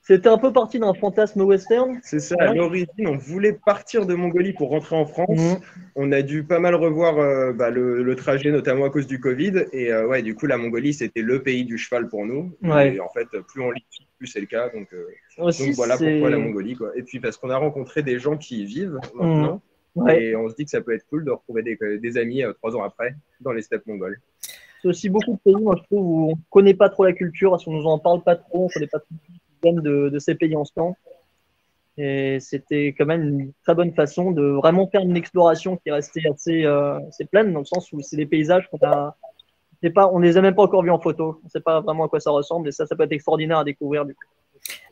C'était un peu parti d'un fantasme western. C'est ça, à l'origine, on voulait partir de Mongolie pour rentrer en France. On a dû pas mal revoir le trajet, notamment à cause du Covid. Et du coup, la Mongolie, c'était le pays du cheval pour nous. Ouais. Et en fait, plus on lit, plus c'est le cas. Donc aussi, voilà pourquoi la Mongolie, quoi. Et puis parce qu'on a rencontré des gens qui y vivent maintenant. Et on se dit que ça peut être cool de retrouver des amis 3 ans après dans les steppes mongoles. C'est aussi beaucoup de pays, moi je trouve, où on ne connaît pas trop la culture, parce qu'on nous en parle pas trop, on ne connaît pas trop de ces pays en ce temps. Et c'était quand même une très bonne façon de vraiment faire une exploration qui restait assez pleine, dans le sens où c'est des paysages on les a même pas encore vus en photo. On ne sait pas vraiment à quoi ça ressemble, et ça peut être extraordinaire à découvrir du coup.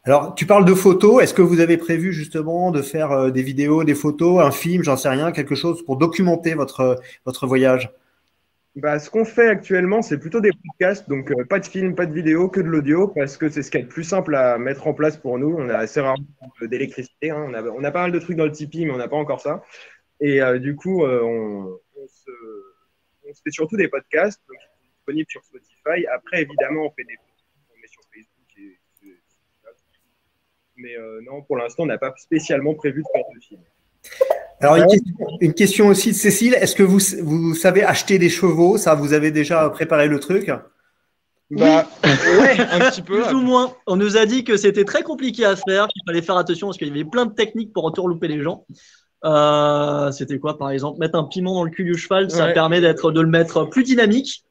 Alors, tu parles de photos. Est-ce que vous avez prévu justement de faire des vidéos, des photos, un film, j'en sais rien, quelque chose pour documenter votre voyage? Ce qu'on fait actuellement, c'est plutôt des podcasts, donc pas de film, pas de vidéo, que de l'audio, parce que c'est ce qui est le plus simple à mettre en place pour nous. On a assez rarement d'électricité, hein. On a pas mal de trucs dans le Tipeee, mais on n'a pas encore ça. Et du coup, on se fait surtout des podcasts, donc ils sont disponibles sur Spotify. Après, évidemment, on fait des photos qu'on met sur Facebook. Mais non, pour l'instant, on n'a pas spécialement prévu de faire de film. Alors, une question aussi de Cécile. Est-ce que vous savez acheter des chevaux? Ça, vous avez déjà préparé le truc? Ouais, un petit peu. Plus ou moins. On nous a dit que c'était très compliqué à faire, qu'il fallait faire attention parce qu'il y avait plein de techniques pour entourlouper les gens. C'était quoi, par exemple? Mettre un piment dans le cul du cheval, ça permet de le mettre plus dynamique.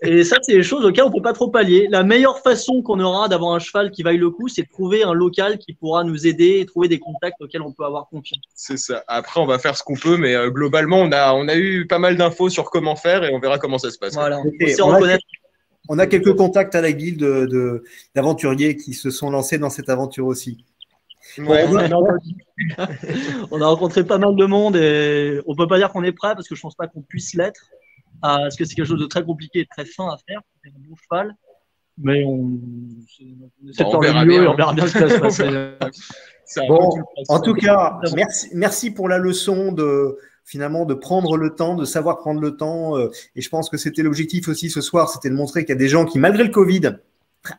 Et ça, c'est des choses auxquelles on peut pas trop pallier. La meilleure façon qu'on aura d'avoir un cheval qui vaille le coup, c'est de trouver un local qui pourra nous aider et trouver des contacts auxquels on peut avoir confiance. C'est ça. Après, on va faire ce qu'on peut, mais globalement, on a eu pas mal d'infos sur comment faire et on verra comment ça se passe. Voilà. On a quelques contacts à la guilde d'aventuriers qui se sont lancés dans cette aventure aussi. Ouais, on a rencontré pas mal de monde et on peut pas dire qu'on est prêt parce que je pense pas qu'on puisse l'être, parce que c'est quelque chose de très compliqué et très fin à faire. C'est un bon cheval, mais on essaie de faire le mieux et on verra bien ce qui va se passer. Bon, en tout cas, merci pour la leçon finalement de prendre le temps, de savoir prendre le temps. Et je pense que c'était l'objectif aussi ce soir, c'était de montrer qu'il y a des gens qui, malgré le Covid,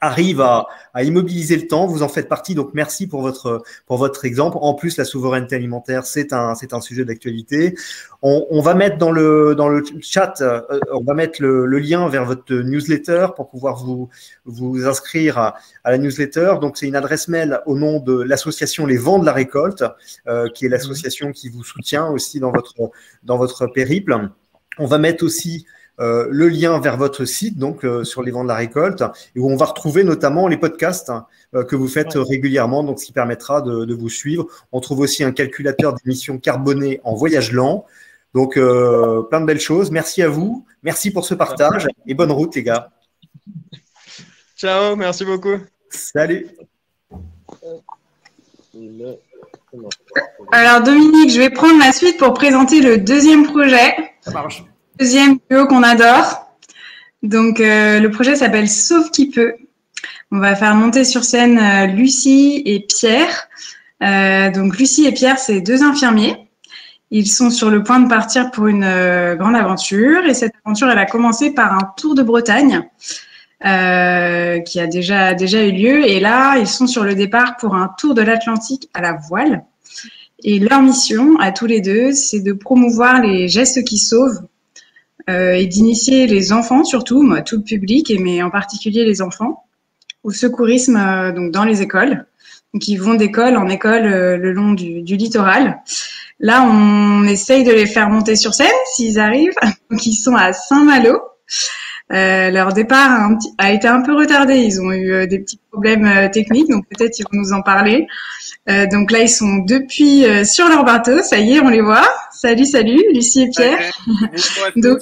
arrivent à immobiliser le temps. Vous en faites partie, donc merci pour votre exemple. En plus, la souveraineté alimentaire, c'est un sujet d'actualité. On va mettre dans le chat, on va mettre le lien vers votre newsletter pour pouvoir vous inscrire à la newsletter. Donc, c'est une adresse mail au nom de l'association Les Vents de la Récolte, qui est l'association qui vous soutient aussi dans votre périple. On va mettre aussi le lien vers votre site, donc sur les vents de la récolte, et où on va retrouver notamment les podcasts que vous faites régulièrement, donc ce qui permettra de vous suivre. On trouve aussi un calculateur d'émissions carbonées en voyage lent. Donc, plein de belles choses. Merci à vous. Merci pour ce partage et bonne route, les gars. Ciao, merci beaucoup. Salut. Alors, Dominique, je vais prendre la suite pour présenter le deuxième projet. Ça marche. Deuxième duo qu'on adore. Donc, le projet s'appelle Sauve qui peut. On va faire monter sur scène Lucie et Pierre. Donc, Lucie et Pierre, c'est 2 infirmiers. Ils sont sur le point de partir pour une grande aventure. Et cette aventure, elle a commencé par un tour de Bretagne qui a déjà eu lieu. Et là, ils sont sur le départ pour un tour de l'Atlantique à la voile. Et leur mission, à tous les deux, c'est de promouvoir les gestes qui sauvent. Et d'initier les enfants surtout, moi, tout le public, mais en particulier les enfants, au secourisme donc dans les écoles. donc ils vont d'école en école le long du littoral. Là, on essaye de les faire monter sur scène s'ils arrivent. Donc, ils sont à Saint-Malo. Leur départ a été un peu retardé. Ils ont eu des petits problèmes techniques, donc peut-être ils vont nous en parler. Donc là, ils sont depuis sur leur bateau. Ça y est, on les voit. Salut, Lucie et Pierre. Donc,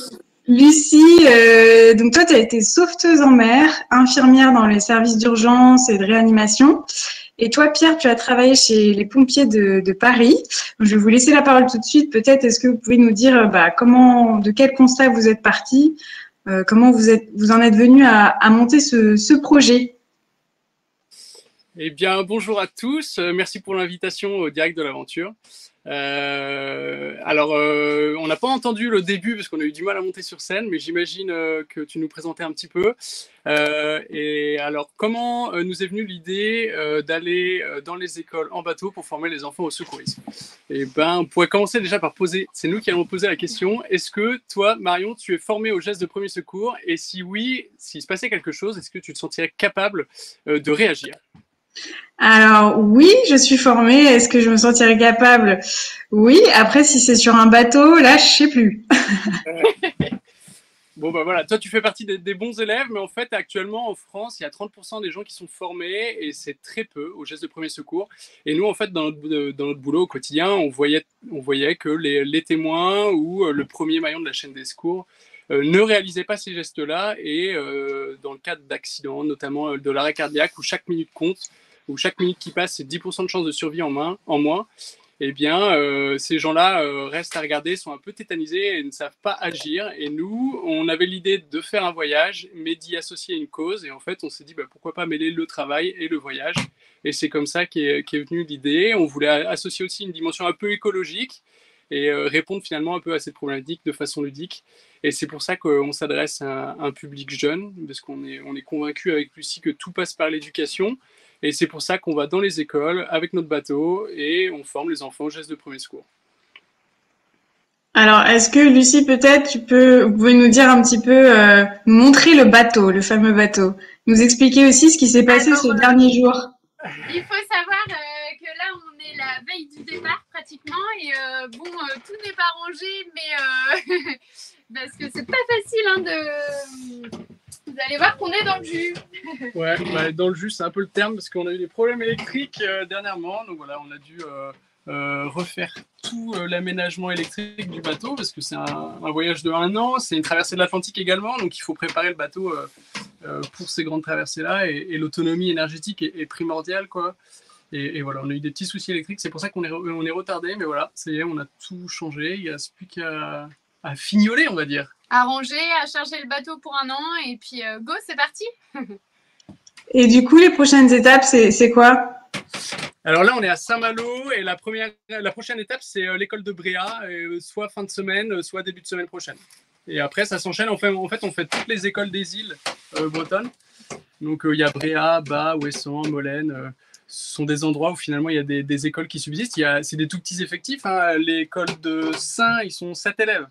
Lucie, donc toi, tu as été sauveteuse en mer, infirmière dans les services d'urgence et de réanimation. Et toi, Pierre, tu as travaillé chez les pompiers de Paris. Je vais vous laisser la parole tout de suite. Peut-être, est-ce que vous pouvez nous dire de quel constat vous êtes parti, comment vous en êtes venu à monter ce projet? Eh bien, bonjour à tous. Merci pour l'invitation au direct de l'aventure. On n'a pas entendu le début parce qu'on a eu du mal à monter sur scène, mais j'imagine que tu nous présentais un petit peu. Et alors, comment nous est venue l'idée d'aller dans les écoles en bateau pour former les enfants au secourisme? Eh ben, on pourrait commencer déjà par c'est nous qui allons poser la question. Est-ce que toi, Marion, tu es formée au geste de premier secours? Et si oui, s'il se passait quelque chose, est-ce que tu te sentirais capable de réagir? Alors oui, je suis formée. Est-ce que je me sentirais capable? Oui. Après, si c'est sur un bateau, là, je sais plus. Bon, bah voilà, toi, tu fais partie des bons élèves, mais en fait, actuellement, en France, il y a 30% des gens qui sont formés et c'est très peu au geste de premier secours. Et nous, en fait, dans notre boulot au quotidien, on voyait que les témoins ou le premier maillon de la chaîne des secours ne réalisaient pas ces gestes-là. Et dans le cadre d'accidents, notamment de l'arrêt cardiaque, où chaque minute compte, où chaque minute qui passe, c'est 10% de chance de survie en moins, eh bien, ces gens-là restent à regarder, sont un peu tétanisés et ne savent pas agir. Et nous, on avait l'idée de faire un voyage, mais d'y associer une cause. Et en fait, on s'est dit, pourquoi pas mêler le travail et le voyage. Et c'est comme ça qu'est venue l'idée. On voulait associer aussi une dimension un peu écologique et répondre finalement un peu à cette problématique de façon ludique. Et c'est pour ça qu'on s'adresse à un public jeune, parce qu'on est convaincu avec Lucie que tout passe par l'éducation. Et c'est pour ça qu'on va dans les écoles avec notre bateau et on forme les enfants aux gestes de premier secours. Alors, est-ce que Lucie, peut-être, vous pouvez nous dire un petit peu, nous montrer le bateau, le fameux bateau, nous expliquer aussi ce qui s'est passé ces derniers jours? Il faut savoir que là, on est la veille du départ pratiquement et tout n'est pas rangé, mais parce que c'est pas facile Vous allez voir qu'on est dans le jus. Ouais, dans le jus, c'est un peu le terme parce qu'on a eu des problèmes électriques dernièrement. Donc voilà, on a dû refaire tout l'aménagement électrique du bateau parce que c'est un voyage de 1 an. C'est une traversée de l'Atlantique également. Donc il faut préparer le bateau pour ces grandes traversées-là. Et l'autonomie énergétique est primordiale, quoi. Et voilà, on a eu des petits soucis électriques. C'est pour ça qu'on est retardé. Mais voilà, ça y est, on a tout changé. Il ne reste plus qu'à fignoler, on va dire. À ranger, à charger le bateau pour 1 an et puis go, c'est parti. Et du coup, les prochaines étapes, c'est quoi? Alors là, on est à Saint-Malo et la prochaine étape, c'est l'école de Bréa, soit fin de semaine, soit début de semaine prochaine. Et après, ça s'enchaîne. En fait, on fait toutes les écoles des îles bretonnes. Donc, il y a Bréa, Bas, Ouessant, Molène. Ce sont des endroits où finalement, il y a des écoles qui subsistent. C'est des tout petits effectifs. L'école de Saint, ils sont 7 élèves.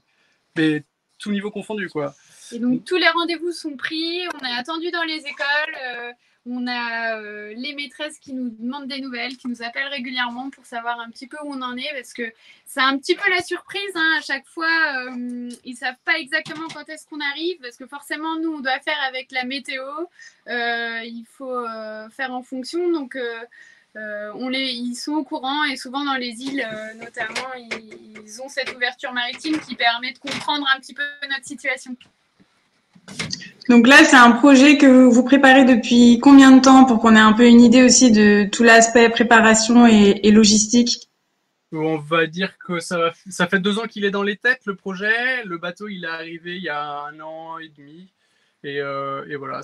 Mais tout niveau confondu, quoi. Et donc, tous les rendez-vous sont pris. On est attendu dans les écoles. On a les maîtresses qui nous demandent des nouvelles, qui nous appellent régulièrement pour savoir un petit peu où on en est, parce que c'est un petit peu la surprise. À chaque fois, ils ne savent pas exactement quand est-ce qu'on arrive, parce que forcément, nous, on doit faire avec la météo. Il faut faire en fonction. Donc, ils sont au courant et souvent dans les îles, notamment, ils ont cette ouverture maritime qui permet de comprendre un petit peu notre situation. Donc là, c'est un projet que vous préparez depuis combien de temps pour qu'on ait un peu une idée aussi de tout l'aspect préparation et logistique? On va dire que ça fait 2 ans qu'il est dans les têtes, le projet. Le bateau, il est arrivé il y a 1 an et demi. Et voilà,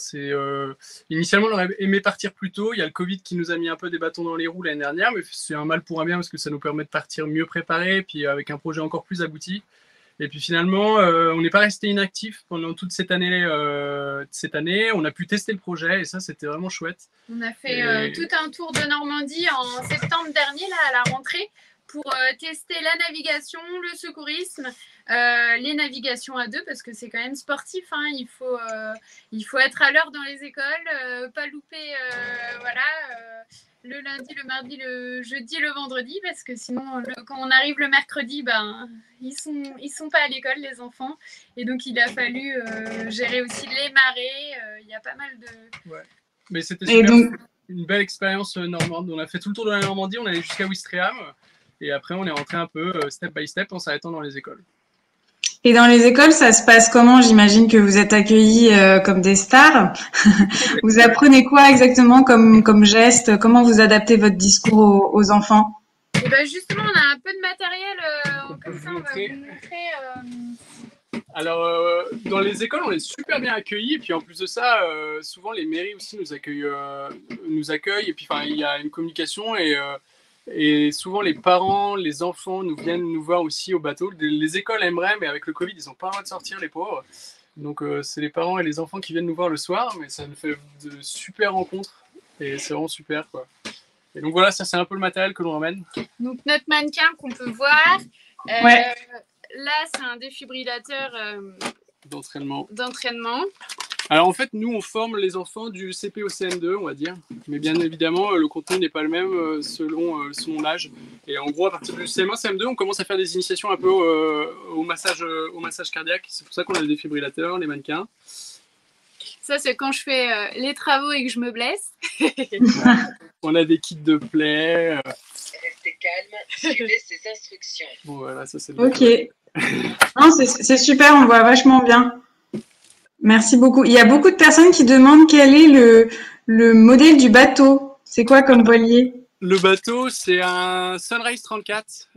initialement, on aurait aimé partir plus tôt. Il y a le Covid qui nous a mis un peu des bâtons dans les roues l'année dernière, mais c'est un mal pour un bien parce que ça nous permet de partir mieux préparé, puis avec un projet encore plus abouti. Et puis finalement, on n'est pas resté inactif pendant toute cette année. On a pu tester le projet et ça, c'était vraiment chouette. On a fait tout un tour de Normandie en septembre dernier, là, à la rentrée, pour tester la navigation, le secourisme, les navigations à 2, parce que c'est quand même sportif. Il faut être à l'heure dans les écoles, pas louper le le lundi, le mardi, le jeudi et le vendredi, parce que sinon, quand on arrive le mercredi, ils sont pas à l'école, les enfants. Et donc, il a fallu gérer aussi les marées. Il y a pas mal de... Ouais. Mais c'était super, donc... une belle expérience normande. On a fait tout le tour de la Normandie, on allait jusqu'à Ouistreham. Et après, on est rentré un peu step by step en s'arrêtant dans les écoles. Et dans les écoles, ça se passe comment? J'imagine que vous êtes accueillis comme des stars. Vous apprenez quoi exactement comme geste? Comment vous adaptez votre discours aux enfants? Et ben justement, on a un peu de matériel. Comme ça, on va vous montrer. Alors, dans les écoles, on est super bien accueillis. Et puis en plus de ça, souvent les mairies aussi nous accueillent. Et puis il y a une communication et souvent, les parents, les enfants viennent nous voir aussi au bateau. Les écoles aimeraient, mais avec le Covid, ils n'ont pas le droit de sortir, les pauvres. Donc, c'est les parents et les enfants qui viennent nous voir le soir, mais ça nous fait de super rencontres. Et c'est vraiment super, quoi. Et donc, voilà, ça, c'est un peu le matériel que l'on ramène. Donc, notre mannequin qu'on peut voir. Ouais. Là, c'est un défibrillateur d'entraînement. Alors en fait, nous, on forme les enfants du CP au CM2, on va dire. Mais bien évidemment, le contenu n'est pas le même selon âge. Et en gros, à partir du CM1, CM2, on commence à faire des initiations un peu au massage cardiaque. C'est pour ça qu'on a les défibrillateurs, les mannequins. Ça, c'est quand je fais les travaux et que je me blesse. On a des kits de plaies. Restez calme, suivez ces instructions. Bon, voilà, ça c'est Ok. Non, c'est super, on voit vachement bien. Merci beaucoup. Il y a beaucoup de personnes qui demandent quel est le modèle du bateau. C'est quoi comme voilier? Le bateau, c'est un Sunrise 34.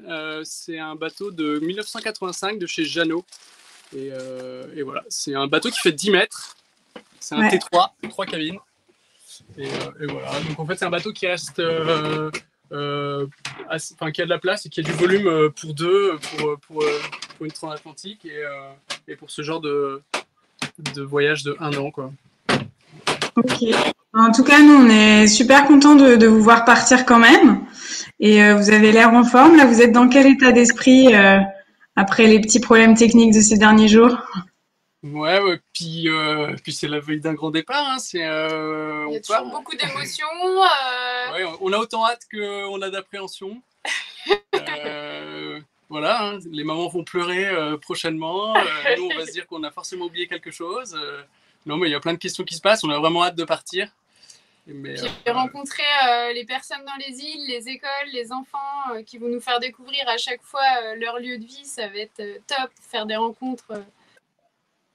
C'est un bateau de 1985 de chez Jeannot. Et voilà, c'est un bateau qui fait 10 mètres. C'est un T3, 3 cabines. Et voilà, donc en fait, c'est un bateau qui reste... qui a de la place et qui a du volume pour deux, pour une transatlantique et pour ce genre de voyage de 1 an, quoi. Ok. En tout cas, nous, on est super contents de vous voir partir quand même. Et vous avez l'air en forme. Là, vous êtes dans quel état d'esprit après les petits problèmes techniques de ces derniers jours? Ouais, puis c'est la veille d'un grand départ. Hein, il y a toujours beaucoup d'émotions. Ouais, on a autant hâte qu'on a d'appréhension. Voilà, hein, les mamans vont pleurer prochainement. Nous, on va se dire qu'on a forcément oublié quelque chose. Non, mais il y a plein de questions qui se passent. On a vraiment hâte de partir. Puis rencontrer les personnes dans les îles, les écoles, les enfants qui vont nous faire découvrir à chaque fois leur lieu de vie, ça va être top. Faire des rencontres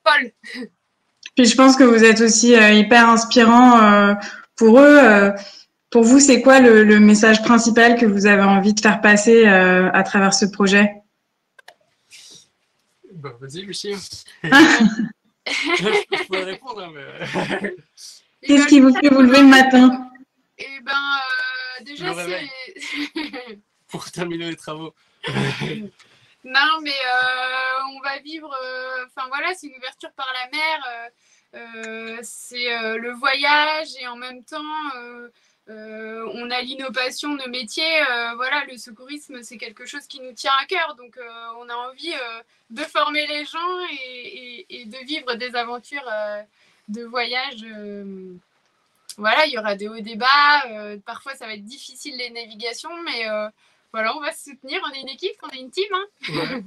folles. Puis je pense que vous êtes aussi hyper inspirant pour eux. Pour vous, c'est quoi le message principal que vous avez envie de faire passer à travers ce projet? Bah, vas-y, Lucie. Je pourrais répondre, mais... Qu'est-ce qui vous fait vous lever le matin? Eh ben, déjà, c'est... Pour terminer les travaux. Non, mais on va vivre... Enfin, voilà, c'est une ouverture par la mer. C'est le voyage et en même temps... on a l'innovation de métier. Voilà, le secourisme, c'est quelque chose qui nous tient à cœur. Donc, on a envie de former les gens et de vivre des aventures de voyage. Voilà, il y aura des hauts et des bas. Parfois, ça va être difficile les navigations, mais voilà, on va se soutenir. On est une équipe, on est une team. Hein. Ouais.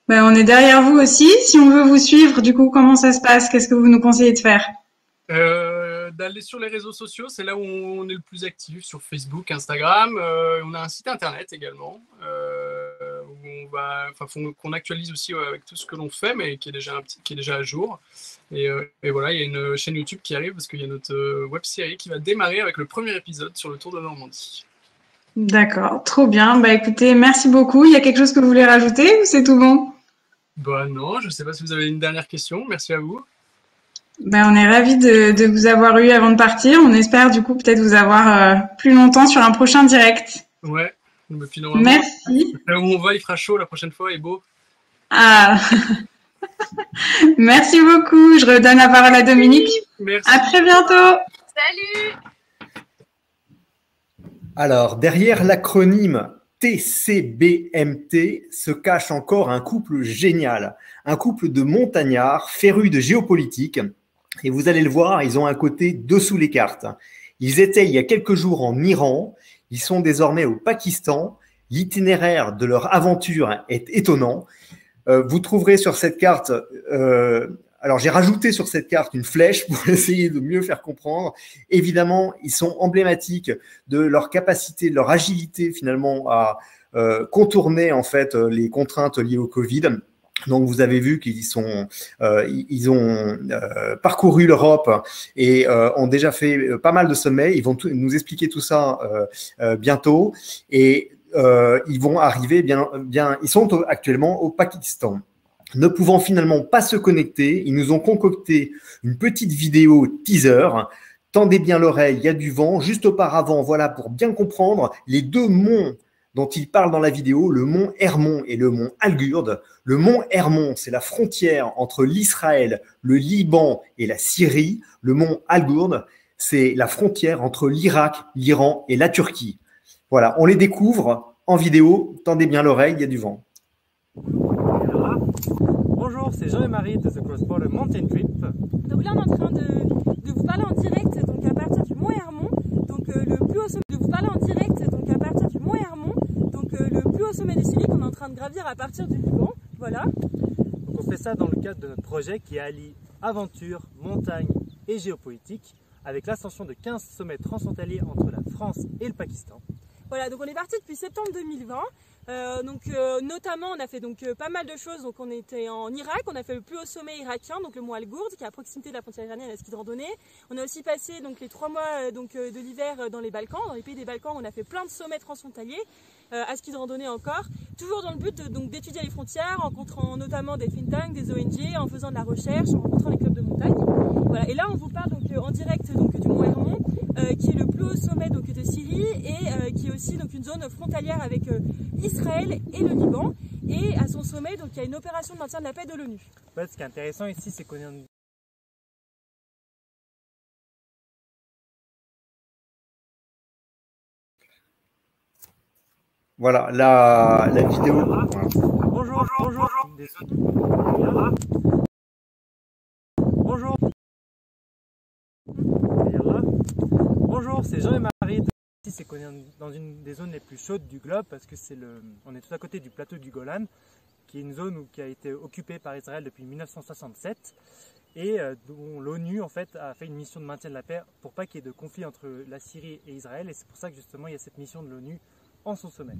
Ben, on est derrière vous aussi. Si on veut vous suivre, du coup, comment ça se passe? Qu'est-ce que vous nous conseillez de faire? D'aller sur les réseaux sociaux, c'est là où on est le plus actif, sur Facebook, Instagram. On a un site internet également, où qu'on actualise aussi avec tout ce que l'on fait, mais qui est déjà à jour. Et voilà, il y a une chaîne YouTube qui arrive parce qu'il y a notre web-série qui va démarrer avec le premier épisode sur le Tour de Normandie. D'accord, trop bien. Bah écoutez, merci beaucoup. Il y a quelque chose que vous voulez rajouter ou c'est tout bon? Bah non, je ne sais pas si vous avez une dernière question. Merci à vous. Ben, on est ravis de vous avoir eu avant de partir. On espère du coup peut-être vous avoir plus longtemps sur un prochain direct. Ouais. Puis normalement, merci. Là où on va, il fera chaud la prochaine fois et beau. Ah. Merci beaucoup. Je redonne la parole à Dominique. Merci. À très bientôt. Salut. Alors, derrière l'acronyme TCBMT se cache encore un couple génial, un couple de montagnards férus de géopolitique. Et vous allez le voir, ils ont un côté dessous les cartes. Ils étaient il y a quelques jours en Iran, ils sont désormais au Pakistan. L'itinéraire de leur aventure est étonnant. Vous trouverez sur cette carte, alors j'ai rajouté sur cette carte une flèche pour essayer de mieux faire comprendre. Évidemment, ils sont emblématiques de leur capacité, de leur agilité finalement à contourner en fait les contraintes liées au Covid. Donc, vous avez vu qu'ils ont parcouru l'Europe et ont déjà fait pas mal de sommets. Ils vont nous expliquer tout ça bientôt et ils vont arriver ils sont actuellement au Pakistan. Ne pouvant finalement pas se connecter, ils nous ont concocté une petite vidéo teaser. Tendez bien l'oreille, il y a du vent. Juste auparavant, voilà, pour bien comprendre les deux monts dont il parle dans la vidéo, le mont Hermon et le mont Al-Ghurd. Le mont Hermon, c'est la frontière entre l'Israël, le Liban et la Syrie. Le mont Al-Ghurd, c'est la frontière entre l'Irak, l'Iran et la Turquie. Voilà, on les découvre en vidéo. Tendez bien l'oreille, il y a du vent. Bonjour, c'est Jean et Marie de The Cross Border Mountain Trip. Donc là, on est en train de vous parler en direct donc à partir du mont Hermon. Donc le plus haut sommet de vous parler en direct donc à partir du mont Hermon. Donc le plus haut sommet de Syrie qu'on est en train de gravir à partir du Liban. Voilà. Donc on fait ça dans le cadre de notre projet qui allie aventure, montagne et géopolitique avec l'ascension de 15 sommets transfrontaliers entre la France et le Pakistan. Voilà, donc on est parti depuis septembre 2020. Notamment, on a fait pas mal de choses. Donc, on était en Irak, on a fait le plus haut sommet irakien, donc le mont Al-Ghurd, qui est à proximité de la frontière iranienne à ski de randonnée. On a aussi passé les 3 mois de l'hiver dans les Balkans, dans les pays des Balkans. On a fait plein de sommets transfrontaliers à ski de randonnée encore, toujours dans le but d'étudier les frontières, en rencontrant notamment des think tanks, des ONG, en faisant de la recherche, en rencontrant les clubs de montagne. Voilà. Et là, on vous parle en direct du mont Hermon, qui est le plus haut sommet de Syrie et qui est aussi une zone frontalière avec Israël et le Liban. Et à son sommet, il y a une opération de maintien de la paix de l'ONU. En fait, ce qui est intéressant ici, c'est qu'on est Voilà, la vidéo. Bonjour. Bonjour, c'est Jean et Marie. Ici, c'est qu'on est dans une des zones les plus chaudes du globe parce que on est tout à côté du plateau du Golan, qui est une zone qui a été occupée par Israël depuis 1967 et dont l'ONU en fait a fait une mission de maintien de la paix pour pas qu'il y ait de conflit entre la Syrie et Israël, et c'est pour ça que justement il y a cette mission de l'ONU en son sommet.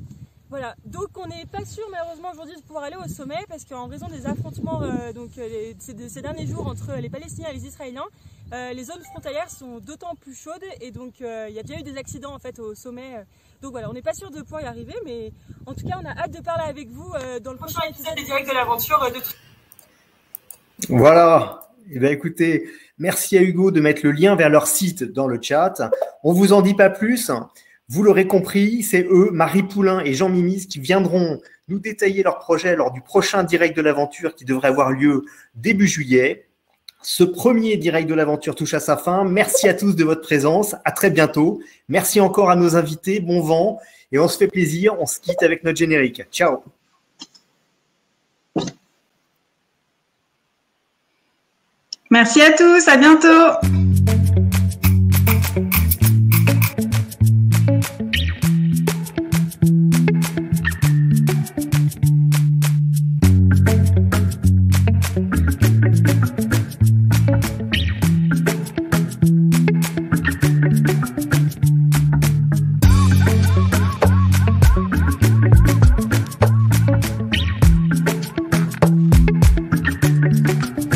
Voilà, donc on n'est pas sûr malheureusement aujourd'hui de pouvoir aller au sommet parce qu'en raison des affrontements ces derniers jours entre les Palestiniens et les Israéliens, les zones frontalières sont d'autant plus chaudes et donc il y a déjà eu des accidents en fait au sommet. Donc voilà, on n'est pas sûr de pouvoir y arriver, mais en tout cas on a hâte de parler avec vous dans le prochain épisode des Directs de l'Aventure. Voilà, eh bien, écoutez, merci à Hugo de mettre le lien vers leur site dans le chat. On ne vous en dit pas plus. Vous l'aurez compris, c'est eux, Marie Poulain et Jean Mimis, qui viendront nous détailler leur projet lors du prochain Direct de l'Aventure qui devrait avoir lieu début juillet. Ce premier Direct de l'Aventure touche à sa fin. Merci à tous de votre présence. À très bientôt. Merci encore à nos invités. Bon vent. Et on se fait plaisir. On se quitte avec notre générique. Ciao. Merci à tous. À bientôt.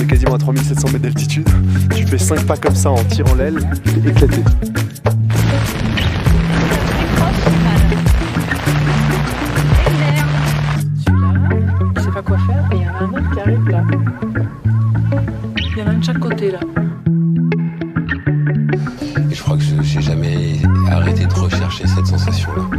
Quasiment à 3700 mètres d'altitude, tu fais 5 pas comme ça en tirant l'aile, t'es éclaté. Je sais pas quoi faire et il y en a un autre qui arrive là. Il y en a un de chaque côté là. Et je crois que j'ai jamais arrêté de rechercher cette sensation-là.